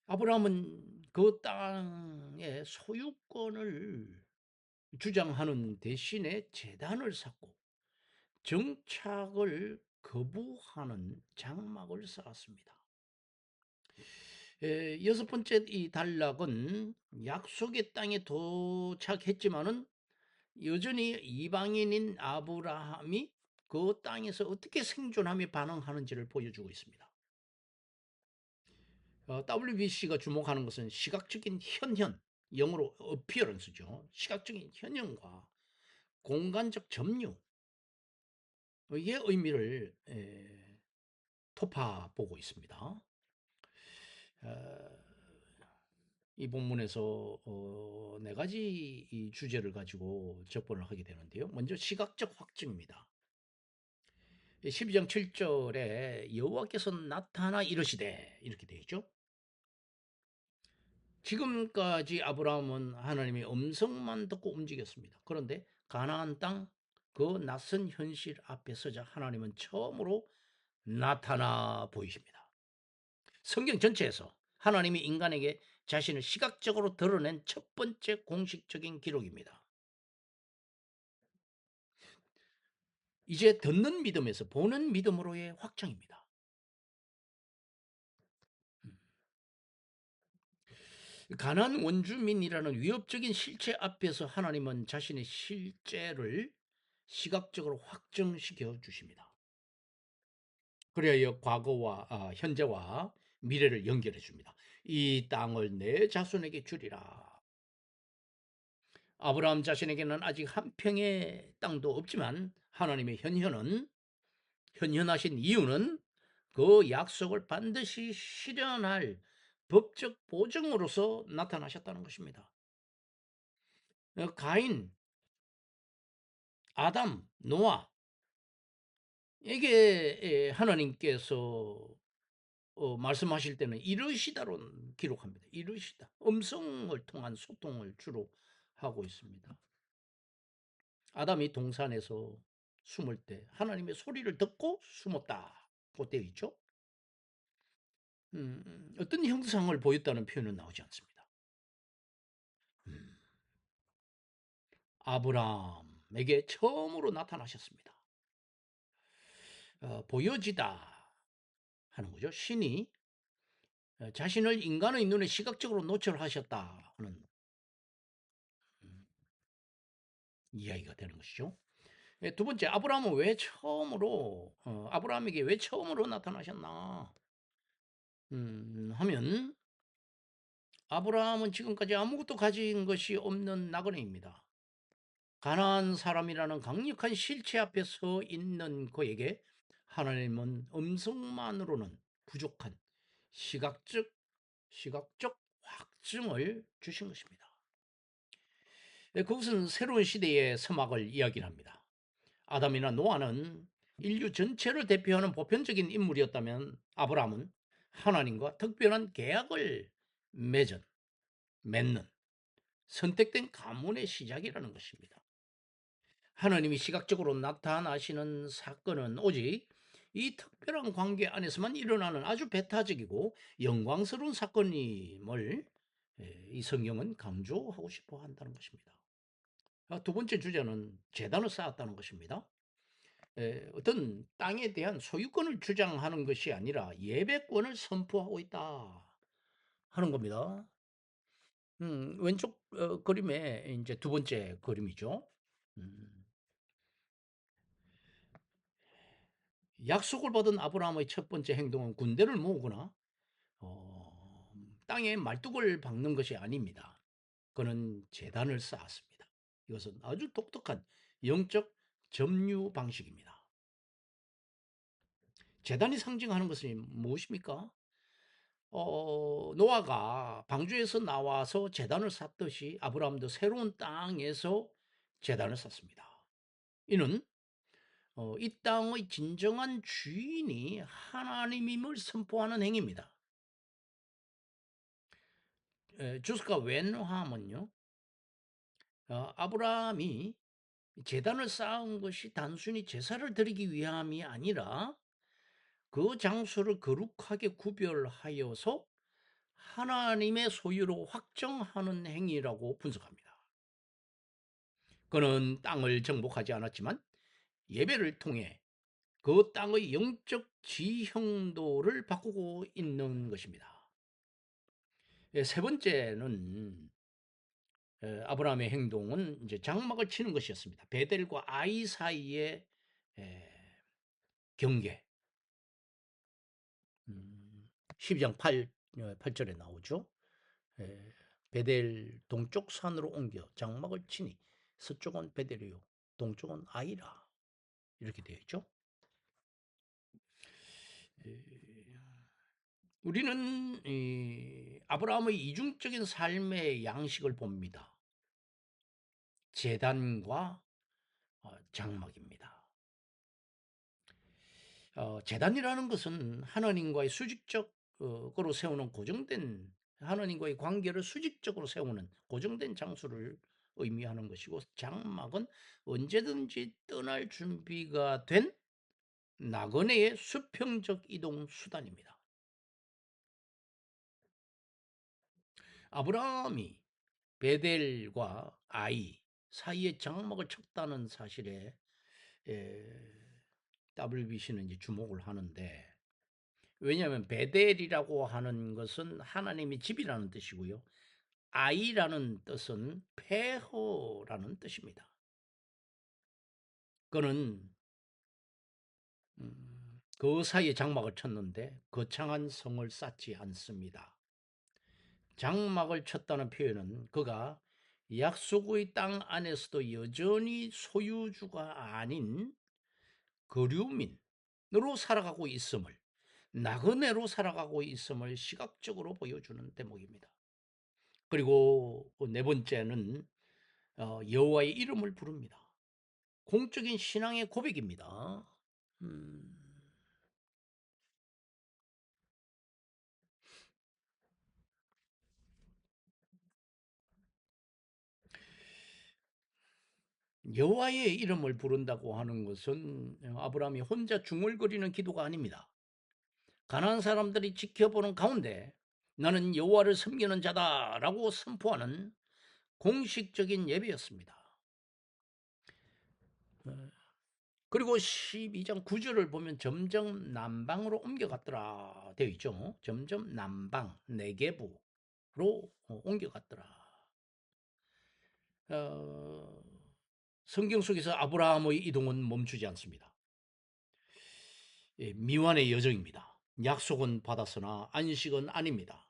아브라함은 그 땅의 소유권을 주장하는 대신에 재단을 쌓고 정착을 거부하는 장막을 쌓았습니다. 여섯 번째 이 단락은 약속의 땅에 도착했지만은 여전히 이방인인 아브라함이 그 땅에서 어떻게 생존하며 반응하는지를 보여주고 있습니다. WBC가 주목하는 것은 시각적인 현현, 영어로 appearance죠. 시각적인 현현과 공간적 점유의 의미를 토파보고 있습니다. 이 본문에서 네 가지 이 주제를 가지고 접근을 하게 되는데요. 먼저 시각적 확증입니다. 12장 7절에 여호와께서 나타나 이르시되 이렇게 되어 있죠. 지금까지 아브라함은 하나님의 음성만 듣고 움직였습니다. 그런데 가나안 땅 그 낯선 현실 앞에 서자 하나님은 처음으로 나타나 보이십니다. 성경 전체에서 하나님이 인간에게 자신을 시각적으로 드러낸 첫 번째 공식적인 기록입니다. 이제 듣는 믿음에서 보는 믿음으로의 확장입니다. 가나안 원주민이라는 위협적인 실체 앞에서 하나님은 자신의 실제를 시각적으로 확정시켜 주십니다. 그래야 과거와 현재와 미래를 연결해 줍니다. 이 땅을 내 자손에게 주리라. 아브라함 자신에게는 아직 한 평의 땅도 없지만 하나님의 현현하신 이유는 그 약속을 반드시 실현할 법적 보증으로서 나타나셨다는 것입니다. 가인, 아담, 노아에게 하나님께서 말씀하실 때는 이르시다로 기록합니다. 이르시다. 음성을 통한 소통을 주로 하고 있습니다. 아담이 동산에서 숨을 때 하나님의 소리를 듣고 숨었다고 되어 있죠. 어떤 형상을 보였다는 표현은 나오지 않습니다. 아브라함에게 처음으로 나타나셨습니다. 보여지다 하는 거죠. 신이 자신을 인간의 눈에 시각적으로 노출하셨다 하는 이야기가 되는 것이죠. 두 번째, 아브라함에게 왜 처음으로 나타나셨나 하면 아브라함은 지금까지 아무것도 가진 것이 없는 나그네입니다. 가나안 사람이라는 강력한 실체 앞에 서 있는 그에게 하나님은 음성만으로는 부족한 시각적 확증을 주신 것입니다. 그것은 새로운 시대의 서막을 이야기를 합니다. 아담이나 노아는 인류 전체를 대표하는 보편적인 인물이었다면 아브라함은 하나님과 특별한 계약을 맺는 선택된 가문의 시작이라는 것입니다. 하나님이 시각적으로 나타나시는 사건은 오직 이 특별한 관계 안에서만 일어나는 아주 배타적이고 영광스러운 사건임을 이 성경은 강조하고 싶어 한다는 것입니다. 두 번째 주제는 제단을 쌓았다는 것입니다. 어떤 땅에 대한 소유권을 주장하는 것이 아니라 예배권을 선포하고 있다 하는 겁니다. 왼쪽 그림에 이제 두 번째 그림이죠. 음, 약속을 받은 아브라함의 첫 번째 행동은 군대를 모으거나 땅에 말뚝을 박는 것이 아닙니다. 그는 제단을 쌓았습니다. 이것은 아주 독특한 영적 점유 방식입니다. 제단이 상징하는 것은 무엇입니까? 노아가 방주에서 나와서 제단을 쌓듯이 아브라함도 새로운 땅에서 제단을 쌓습니다. 이는 이 땅의 진정한 주인이 하나님임을 선포하는 행위입니다. 주스카 웬하면요, 아브라함이 제단을 쌓은 것이 단순히 제사를 드리기 위함이 아니라 그 장소를 거룩하게 구별하여서 하나님의 소유로 확정하는 행위라고 분석합니다. 그는 땅을 정복하지 않았지만 예배를 통해 그 땅의 영적 지형도를 바꾸고 있는 것입니다. 세 번째는 아브라함의 행동은 이제 장막을 치는 것이었습니다. 베델과 아이 사이의 경계. 12장 8절에 나오죠. 베델 동쪽 산으로 옮겨 장막을 치니 서쪽은 베델이요 동쪽은 아이라 이렇게 되어 있죠. 우리는 아브라함의 이중적인 삶의 양식을 봅니다. 제단과 장막입니다. 제단이라는 것은 하나님과의 수직적으로 세우는 고정된 하나님과의 관계를 수직적으로 세우는 고정된 장소를 의미하는 것이고, 장막은 언제든지 떠날 준비가 된 나그네의 수평적 이동 수단입니다. 아브라함이 베델과 아이 사이에 장막을 쳤다는 사실에 WBC는 이제 주목을 하는데, 왜냐하면 베델이라고 하는 것은 하나님의 집이라는 뜻이고요. 아이라는 뜻은 폐허라는 뜻입니다. 그는 그 사이에 장막을 쳤는데 거창한 성을 쌓지 않습니다. 장막을 쳤다는 표현은 그가 약속의 땅 안에서도 여전히 소유주가 아닌 거류민으로 살아가고 있음을, 나그네로 살아가고 있음을 시각적으로 보여주는 대목입니다. 그리고 네 번째는 여호와의 이름을 부릅니다. 공적인 신앙의 고백입니다. 여호와의 이름을 부른다고 하는 것은 아브라함이 혼자 중얼거리는 기도가 아닙니다. 가나안 사람들이 지켜보는 가운데 나는 여호와를 섬기는 자다라고 선포하는 공식적인 예배였습니다. 그리고 12장 9절을 보면 점점 남방으로 옮겨갔더라 되어 있죠. 점점 남방, 네게부로 옮겨갔더라. 성경 속에서 아브라함의 이동은 멈추지 않습니다. 미완의 여정입니다. 약속은 받았으나 안식은 아닙니다.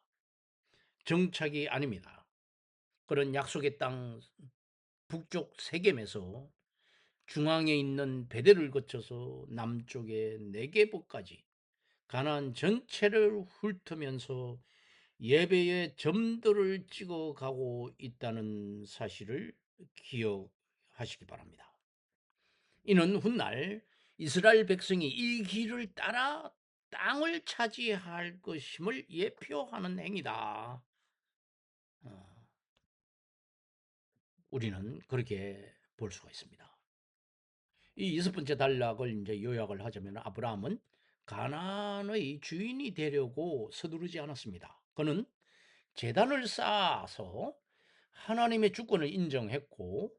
정착이 아닙니다. 그런 약속의 땅 북쪽 세겜에서 중앙에 있는 베델을 거쳐서 남쪽의 네게부까지 가나안 전체를 훑으면서 예배의 점들을 찍어가고 있다는 사실을 기억하시기 바랍니다. 이는 훗날 이스라엘 백성이 이 길을 따라 땅을 차지할 것임을 예표하는 행위다. 우리는 그렇게 볼 수가 있습니다. 이 여섯 번째 단락을 이제 요약을 하자면, 아브라함은 가나안의 주인이 되려고 서두르지 않았습니다. 그는 제단을 쌓아서 하나님의 주권을 인정했고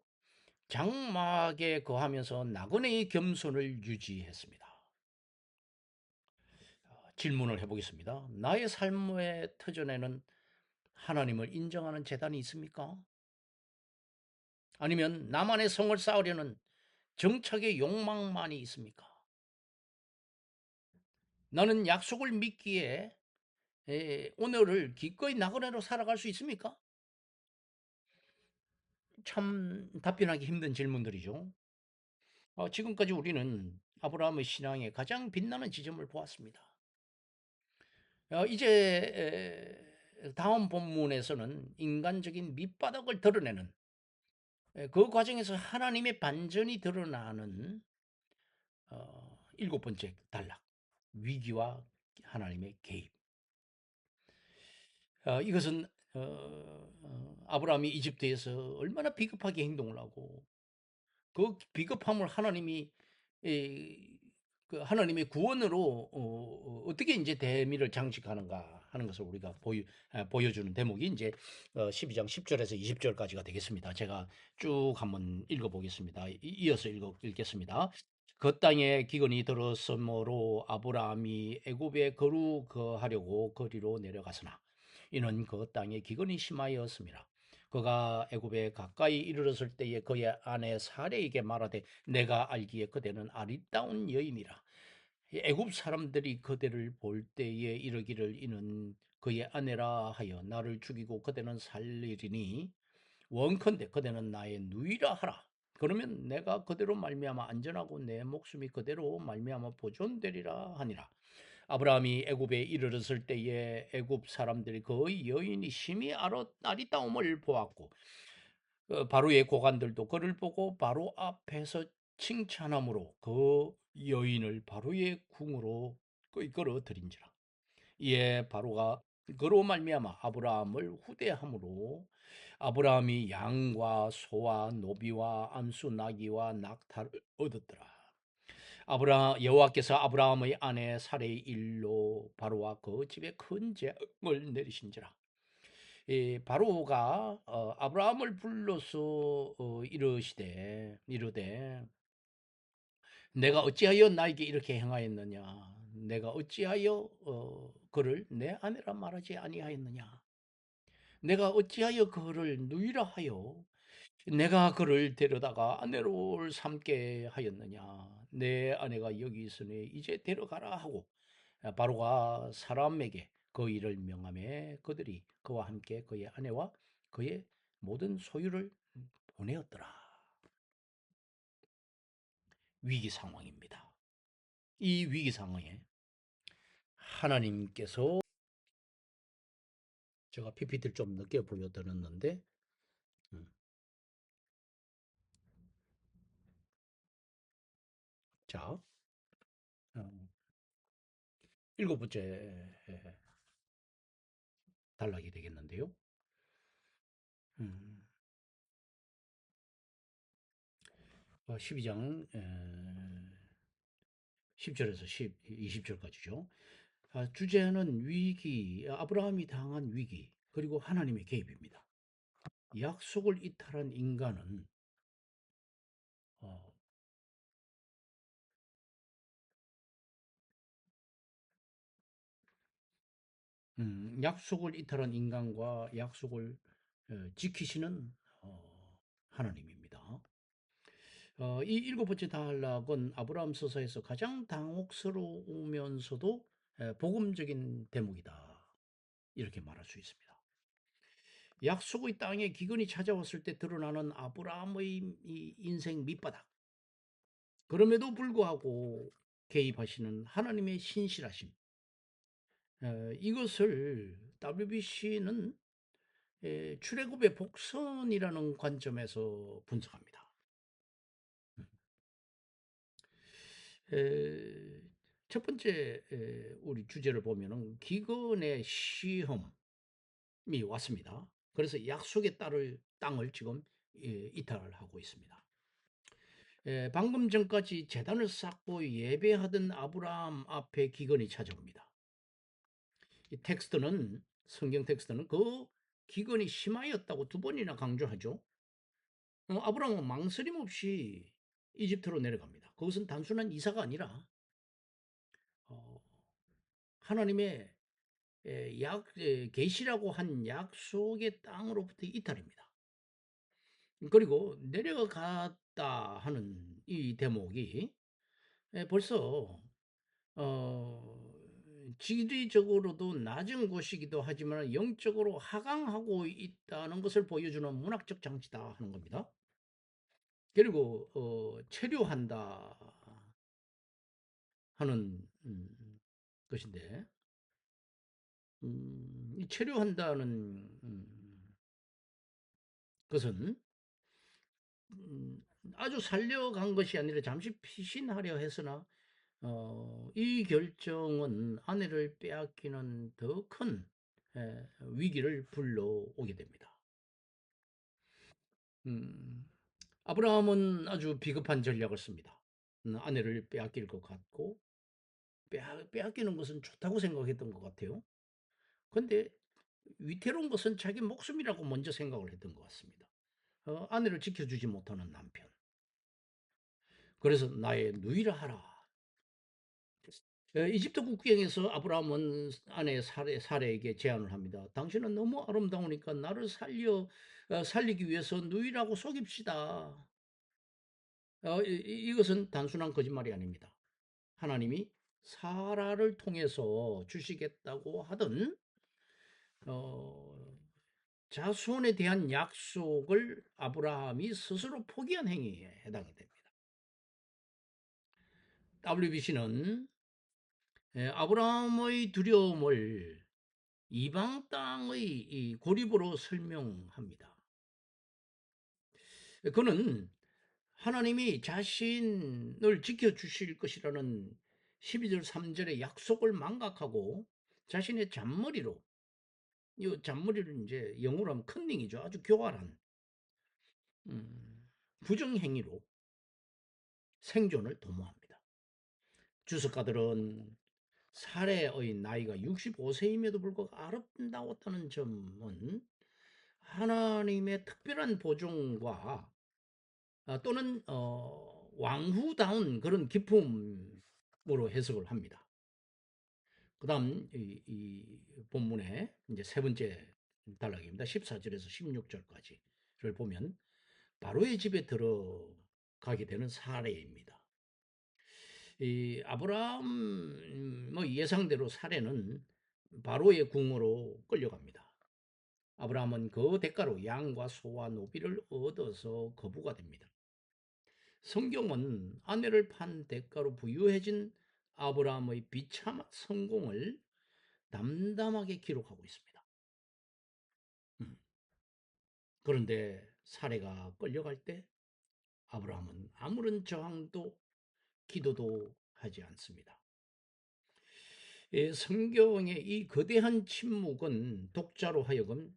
장막에 거하면서 나그네의 겸손을 유지했습니다. 질문을 해보겠습니다. 나의 삶의 터전에는 하나님을 인정하는 제단이 있습니까? 아니면 나만의 성을 쌓으려는 정착의 욕망만이 있습니까? 나는 약속을 믿기에 오늘을 기꺼이 나그네로 살아갈 수 있습니까? 참 답변하기 힘든 질문들이죠. 지금까지 우리는 아브라함의 신앙의 가장 빛나는 지점을 보았습니다. 이제 다음 본문에서는 인간적인 밑바닥을 드러내는, 그 과정에서 하나님의 반전이 드러나는 일곱 번째 단락, 위기와 하나님의 개입. 이것은 아브라함이 이집트에서 얼마나 비겁하게 행동을 하고 그 비겁함을 하나님이 그 하나님의 구원으로 어떻게 이제 대미를 장식하는가 하는 것을 우리가 보여주는 대목이 이제 12장 10절에서 20절까지가 되겠습니다. 제가 쭉 한번 읽어보겠습니다. 이어서 읽겠습니다. 그 땅에 기근이 들었으므로 아브라함이 애굽에 거류하려고 거리로 내려갔으나 이는 그 땅에 기근이 심하였습니다. 그가 애굽에 가까이 이르렀을 때에 그의 아내 사레에게 말하되 내가 알기에 그대는 아리따운 여인이라. 애굽 사람들이 그대를 볼 때에 이르기를 이는 그의 아내라 하여 나를 죽이고 그대는 살리리니 원컨대 그대는 나의 누이라 하라. 그러면 내가 그대로 말미암아 안전하고 내 목숨이 그대로 말미암아 보존되리라 하니라. 아브라함이 애굽에 이르렀을 때에 애굽 사람들이 그 여인이 심히 아리따움을 보았고 바로의 고관들도 그를 보고 바로 앞에서 칭찬함으로 그 여인을 바로의 궁으로 이끌어 들인지라. 이에 바로가 그로 말미암아 아브라함을 후대함으로 아브라함이 양과 소와 노비와 암수 나귀와 낙타를 얻었더라. 여호와께서 아브라함의 아내 사레의 일로 바로와 그 집에 큰 재앙을 내리신지라. 바로가 아브라함을 불러서 이르되 내가 어찌하여 나에게 이렇게 행하였느냐? 내가 어찌하여 그를 내 아내라 말하지 아니하였느냐? 내가 어찌하여 그를 누이라 하여 내가 그를 데려다가 아내로 삼게 하였느냐? 내 아내가 여기 있으니 이제 데려가라 하고 바로가 사람에게 그 일을 명하매 그들이 그와 함께 그의 아내와 그의 모든 소유를 보내었더라. 위기 상황입니다. 이 위기 상황에 하나님께서 제가 PPT를 좀 늦게 보여드렸는데 음, 자 어, 일곱 번째 단락이 되겠는데요. 음, 12장 10절에서 20절까지죠. 주제는 위기, 아브라함이 당한 위기, 그리고 하나님의 개입입니다. 약속을 이탈한 인간은 어, 약속을 이탈한 인간과 약속을 지키시는 하나님입니다. 이 일곱 번째 단락은 아브라함 서사에서 가장 당혹스러우면서도 복음적인 대목이다. 이렇게 말할 수 있습니다. 약속의 땅에 기근이 찾아왔을 때 드러나는 아브라함의 이 인생 밑바닥. 그럼에도 불구하고 개입하시는 하나님의 신실하심. 이것을 WBC는 출애굽의 복선이라는 관점에서 분석합니다. 첫 번째 우리 주제를 보면은 기근의 시험이 왔습니다. 그래서 약속의 땅을 지금 이탈하고 있습니다. 방금 전까지 제단을 쌓고 예배하던 아브라함 앞에 기근이 찾아옵니다. 이 성경 텍스트는 그 기근이 심하였다고 두 번이나 강조하죠. 아브라함은 망설임 없이 이집트로 내려갑니다. 그것은 단순한 이사가 아니라 어, 하나님의 계시라고 한 약속의 땅으로부터 이탈입니다. 그리고 내려갔다 하는 이 대목이 벌써 지리적으로도 낮은 곳이기도 하지만 영적으로 하강하고 있다는 것을 보여주는 문학적 장치다 하는 겁니다. 그리고 체류한다 하는 것인데 이 체류한다는 것은 아주 살려간 것이 아니라 잠시 피신하려 했으나 이 결정은 아내를 빼앗기는 더 큰 위기를 불러오게 됩니다. 음, 아브라함은 아주 비겁한 전략을 씁니다. 아내를 빼앗길 것 같고 빼앗기는 것은 좋다고 생각했던 것 같아요. 근데 위태로운 것은 자기 목숨이라고 먼저 생각을 했던 것 같습니다. 아내를 지켜주지 못하는 남편. 그래서 나의 누이라 하라. 이집트 국경에서 아브라함은 아내 사레에게 제안을 합니다. 당신은 너무 아름다우니까 나를 살리기 위해서 누이라고 속입시다. 이것은 단순한 거짓말이 아닙니다. 하나님이 사라를 통해서 주시겠다고 하던 어, 자손에 대한 약속을 아브라함이 스스로 포기한 행위에 해당이 됩니다. WBC는 아브라함의 두려움을 이방 땅의 고립으로 설명합니다. 그는 하나님이 자신을 지켜주실 것이라는 12절 3절의 약속을 망각하고 자신의 잔머리로, 이 잔머리를 이제 영어로 하면 컨닝이죠. 아주 교활한 부정행위로 생존을 도모합니다. 주석가들은 사례의 나이가 65세임에도 불구하고 아름다웠다는 점은 하나님의 특별한 보존과 또는 왕후다운 그런 기품으로 해석을 합니다. 그 다음 이 본문의 이제 세 번째 단락입니다. 14절에서 16절까지를 보면 바로의 집에 들어가게 되는 사례입니다. 이 아브라함의 예상대로 사례는 바로의 궁으로 끌려갑니다. 아브라함은 그 대가로 양과 소와 노비를 얻어서 거부가 됩니다. 성경은 아내를 판 대가로 부유해진 아브라함의 비참한 성공을 담담하게 기록하고 있습니다. 그런데 사례가 끌려갈 때 아브라함은 아무런 저항도 기도도 하지 않습니다. 성경의 이 거대한 침묵은 독자로 하여금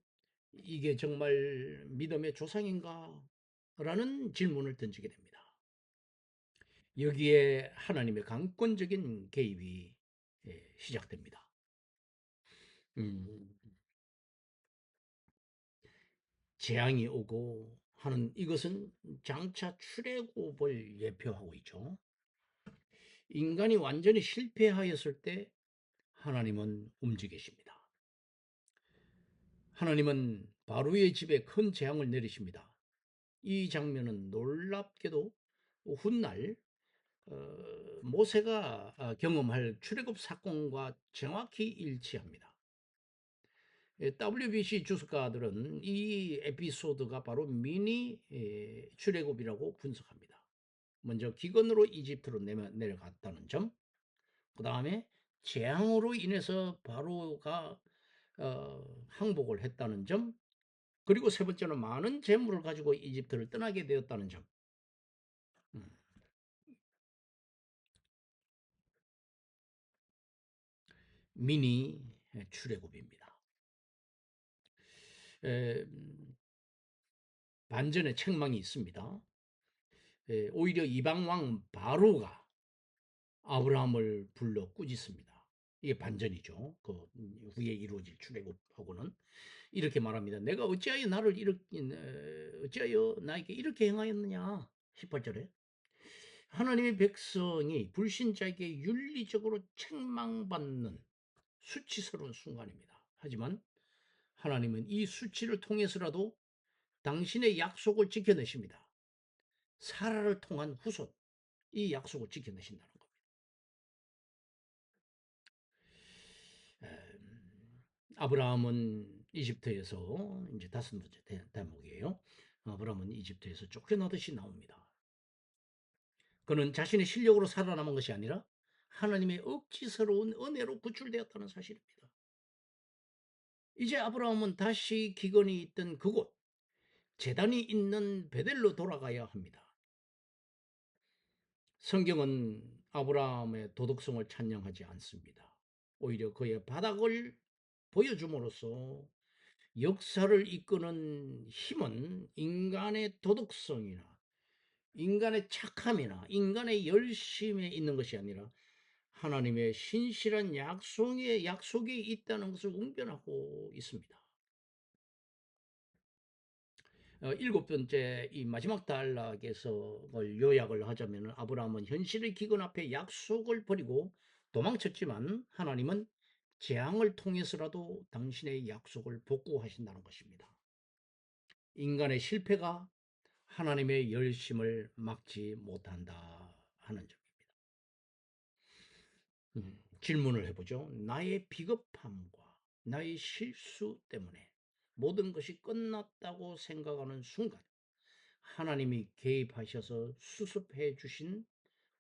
이게 정말 믿음의 조상인가? 라는 질문을 던지게 됩니다. 여기에 하나님의 강권적인 개입이 시작됩니다. 음, 재앙이 오고 하는 이것은 장차 출애굽을 예표하고 있죠. 인간이 완전히 실패하였을 때 하나님은 움직이십니다. 하나님은 바로의 집에 큰 재앙을 내리십니다. 이 장면은 놀랍게도 훗날 모세가 경험할 출애굽 사건과 정확히 일치합니다. WBC 주석가들은 이 에피소드가 바로 미니 출애굽이라고 분석합니다. 먼저 기근으로 이집트로 내려갔다는 점, 그 다음에 재앙으로 인해서 바로가 항복을 했다는 점, 그리고 세 번째는 많은 재물을 가지고 이집트를 떠나게 되었다는 점. 미니 출애굽입니다. 반전의 책망이 있습니다. 오히려 이방왕 바로가 아브라함을 불러 꾸짖습니다. 이게 반전이죠. 그 후에 이루어질 출애굽하고는 이렇게 말합니다. 내가 어찌하여 나에게 이렇게 행하였느냐. 18절에 하나님의 백성이 불신자에게 윤리적으로 책망받는 수치스러운 순간입니다. 하지만 하나님은 이 수치를 통해서라도 당신의 약속을 지켜내십니다. 사라를 통한 후손, 이 약속을 지켜내신다는 겁니다. 아브라함은 이집트에서 이제 다섯 번째 대목이에요. 아브라함은 이집트에서 쫓겨나듯이 나옵니다. 그는 자신의 실력으로 살아남은 것이 아니라 하나님의 억지스러운 은혜로 구출되었다는 사실입니다. 이제 아브라함은 다시 기근이 있던 그곳, 제단이 있는 베델로 돌아가야 합니다. 성경은 아브라함의 도덕성을 찬양하지 않습니다. 오히려 그의 바닥을 보여줌으로써 역사를 이끄는 힘은 인간의 도덕성이나 인간의 착함이나 인간의 열심에 있는 것이 아니라 하나님의 신실한 약속이 있다는 것을 웅변하고 있습니다. 일곱 번째 이 마지막 단락에서 요약을 하자면 아브라함은 현실의 기근 앞에 약속을 버리고 도망쳤지만 하나님은 재앙을 통해서라도 당신의 약속을 복구하신다는 것입니다. 인간의 실패가 하나님의 열심을 막지 못한다 하는 점입니다. 질문을 해보죠. 나의 비겁함과 나의 실수 때문에 모든 것이 끝났다고 생각하는 순간 하나님이 개입하셔서 수습해 주신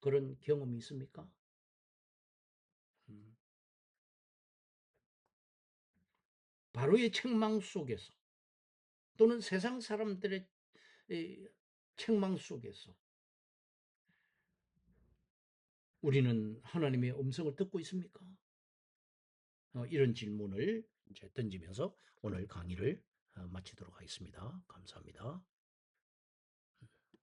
그런 경험이 있습니까? 바로의 책망 속에서 또는 세상 사람들의 책망 속에서 우리는 하나님의 음성을 듣고 있습니까? 이런 질문을 이제 던지면서 오늘 강의를 마치도록 하겠습니다. 감사합니다.